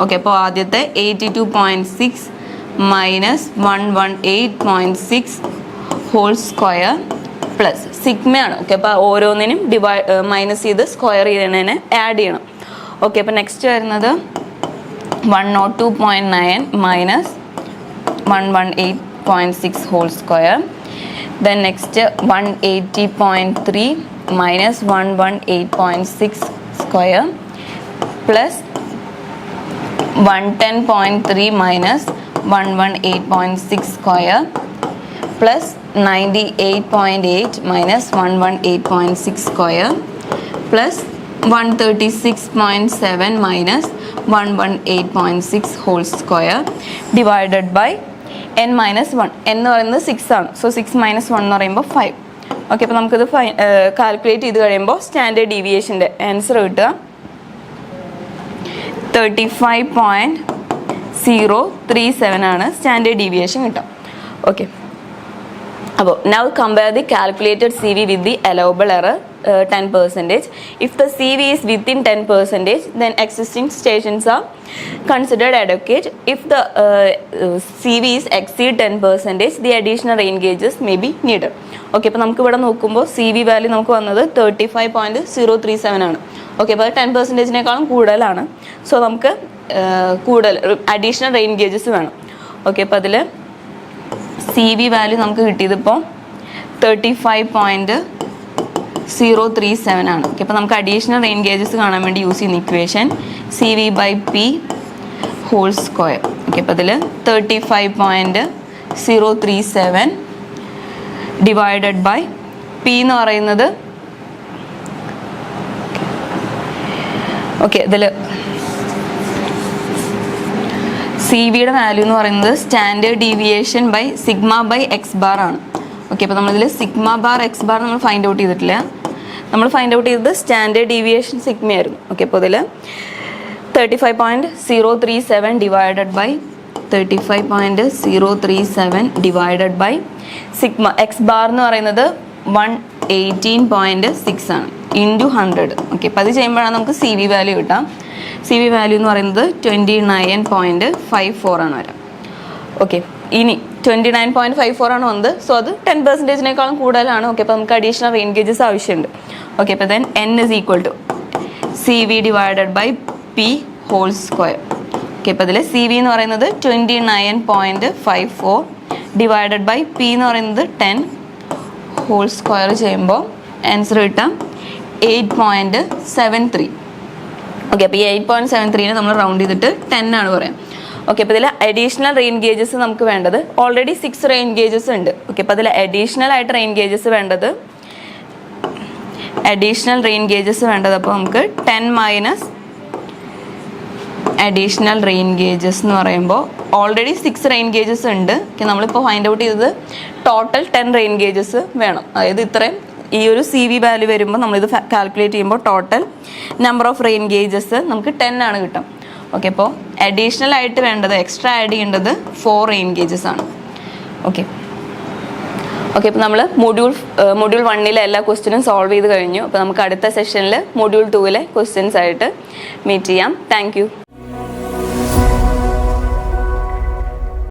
ഓക്കെ, അപ്പോൾ ആദ്യത്തെ 82.6 മൈനസ് 118.6 ഹോൾ സ്ക്വയർ പ്ലസ് സിഗ്മയാണ്. ഓക്കെ, അപ്പോൾ ഓരോന്നിനും മൈനസ് ചെയ്ത് സ്ക്വയർ ചെയ്യണതിന് ആഡ് ചെയ്യണം. ഓക്കെ, അപ്പോൾ നെക്സ്റ്റ് വരുന്നത് 102.9 minus 118.6 whole square. Then next 180.3 minus 118.6 square plus 110.3 minus 118.6 square plus 98.8 minus 118.6 square plus 136.7 minus 118.6 whole square divided by n minus 1. n എന്ന് പറയുന്നത് 6 ആണ്. സോ 6 minus 1 എന്ന് പറയുമ്പോൾ 5. ഓക്കെ, അപ്പോൾ നമുക്കിത് കാൽക്കുലേറ്റ് ചെയ്ത് കഴിയുമ്പോൾ സ്റ്റാൻഡേർഡ് ഡീവിയേഷൻ്റെ ആൻസർ കിട്ടുക 35.037 ആണ് സ്റ്റാൻഡേർഡ് ഡീവിയേഷൻ കിട്ടും. ഓക്കെ, അപ്പോൾ now compare the calculated CV with the allowable error 10%. If the CV is within 10%, then existing stations are considered adequate. If the CV is exceed 10%, the additional rain gauges may be needed. Okay, അപ്പോൾ നമുക്ക് ഇവിടെ നോക്കുമ്പോൾ CV വാല്യൂ നമുക്ക് വന്നത് 35.037 ആണ്. ഓക്കെ, അപ്പോൾ 10%-നേക്കാളും കൂടുതലാണ്. സോ നമുക്ക് കൂടുതൽ അഡീഷണൽ റെയിൻ ഗേജസ് വേണം. ഓക്കെ, അപ്പോൾ അതിൽ CV വാല്യൂ നമുക്ക് കിട്ടിയത് ഇപ്പോൾ 35.037 ആണ്. ഓക്കെ, അപ്പോൾ നമുക്ക് അഡീഷണൽ റെയിൻ ഗേജസ് കാണാൻ വേണ്ടി യൂസ് ചെയ്യുന്ന equation CV/P whole square. Okay, അപ്പോൾ അതിൽ 35.037 ഡിവൈഡഡ് ബൈ P എന്ന് പറയുന്നത് ഓക്കെ, ഇതിൽ CV-യുടെ വാല്യൂ എന്ന് പറയുന്നത് standard deviation by sigma by X bar ആണ്. ഓക്കെ, അപ്പോൾ നമ്മളിതിൽ സിഗ്മ ബാർ എക്സ് ബാർ നമ്മൾ ഫൈൻഡ് ഔട്ട് ചെയ്തിട്ടില്ല. നമ്മൾ ഫൈൻഡ് ഔട്ട് ചെയ്തത് സ്റ്റാൻഡേർഡ് ഡീവിയേഷൻ സിഗ്മയായിരുന്നു. ഓക്കെ, അപ്പോൾ ഇതിൽ 35.037 divided by 35.037 divided by sigma X bar എന്ന് പറയുന്നത് 118.6 ആണ് ഇൻറ്റു 100. ഓക്കെ, അപ്പോൾ അത് ചെയ്യുമ്പോഴാണ് നമുക്ക് CV വാല്യൂ കിട്ടാം. CV വാല്യൂ എന്ന് പറയുന്നത് 29.54 ആണ് വരാം. ഓക്കെ, ഇനി 29.54 ആണ് വന്നത്. സോ അത് 10%-നേക്കാളും കൂടുതലാണ്. ഓക്കെ, അപ്പോൾ നമുക്ക് അഡീഷണൽ റെയിൻ ഗേജസ് ആവശ്യമുണ്ട്. ഓക്കെ, അപ്പോൾ then n is equal to CV divided by P whole square. Okay, അപ്പോൾ അതിൽ CV എന്ന് പറയുന്നത് 29.54 ഡിവൈഡഡ് ബൈ P എന്ന് പറയുന്നത് 10 ഹോൾ സ്ക്വയർ ചെയ്യുമ്പോൾ ആൻസർ കിട്ടാം 8.73. ഓക്കെ, അപ്പോൾ ഈ 8.73 നമ്മൾ റൗണ്ട് ചെയ്തിട്ട് 10 ആണ് പറയാം. ഓക്കെ, അപ്പോൾ ഇതിൽ അഡീഷണൽ റെയിൻ ഗേജസ് നമുക്ക് വേണ്ടത് ഓൾറെഡി 6 റെയിൻ ഗേജസ് ഉണ്ട്. ഓക്കെ, അപ്പോൾ അതിൽ അഡീഷണൽ ആയിട്ട് റെയിൻ ഗേജസ് വേണ്ടത് അപ്പോൾ നമുക്ക് 10 മൈനസ് അഡീഷണൽ റെയിൻ ഗേജസ് എന്ന് പറയുമ്പോൾ ഓൾറെഡി 6 റെയിൻ ഗേജസ് ഉണ്ട്. ഓക്കെ, നമ്മളിപ്പോൾ ഫൈൻഡ് ഔട്ട് ചെയ്തത് ടോട്ടൽ 10 റെയിൻ ഗേജസ് വേണം. അതായത് ഇത്രയും ഈ ഒരു CV വാല്യൂ വരുമ്പോൾ നമ്മളിത് കാൽക്കുലേറ്റ് ചെയ്യുമ്പോൾ total number of rain gauges നമുക്ക് 10 ആണ് കിട്ടും. ഓക്കെ, അപ്പോൾ അഡീഷണൽ ആയിട്ട് വേണ്ടത് എക്സ്ട്രാ ആഡ് ചെയ്യേണ്ടത് 4 റെയിൻ ഗേജസ് ആണ്. ഓക്കെ, ഓക്കെ, അപ്പോൾ നമ്മൾ മൊഡ്യൂൾ 1 എല്ലാ ക്വസ്റ്റ്യനും സോൾവ് ചെയ്ത് കഴിഞ്ഞു. അപ്പോൾ നമുക്ക് അടുത്ത സെഷനിൽ മൊഡ്യൂൾ 2 ക്വസ്റ്റ്യൻസ് ആയിട്ട് മീറ്റ് ചെയ്യാം. Thank you.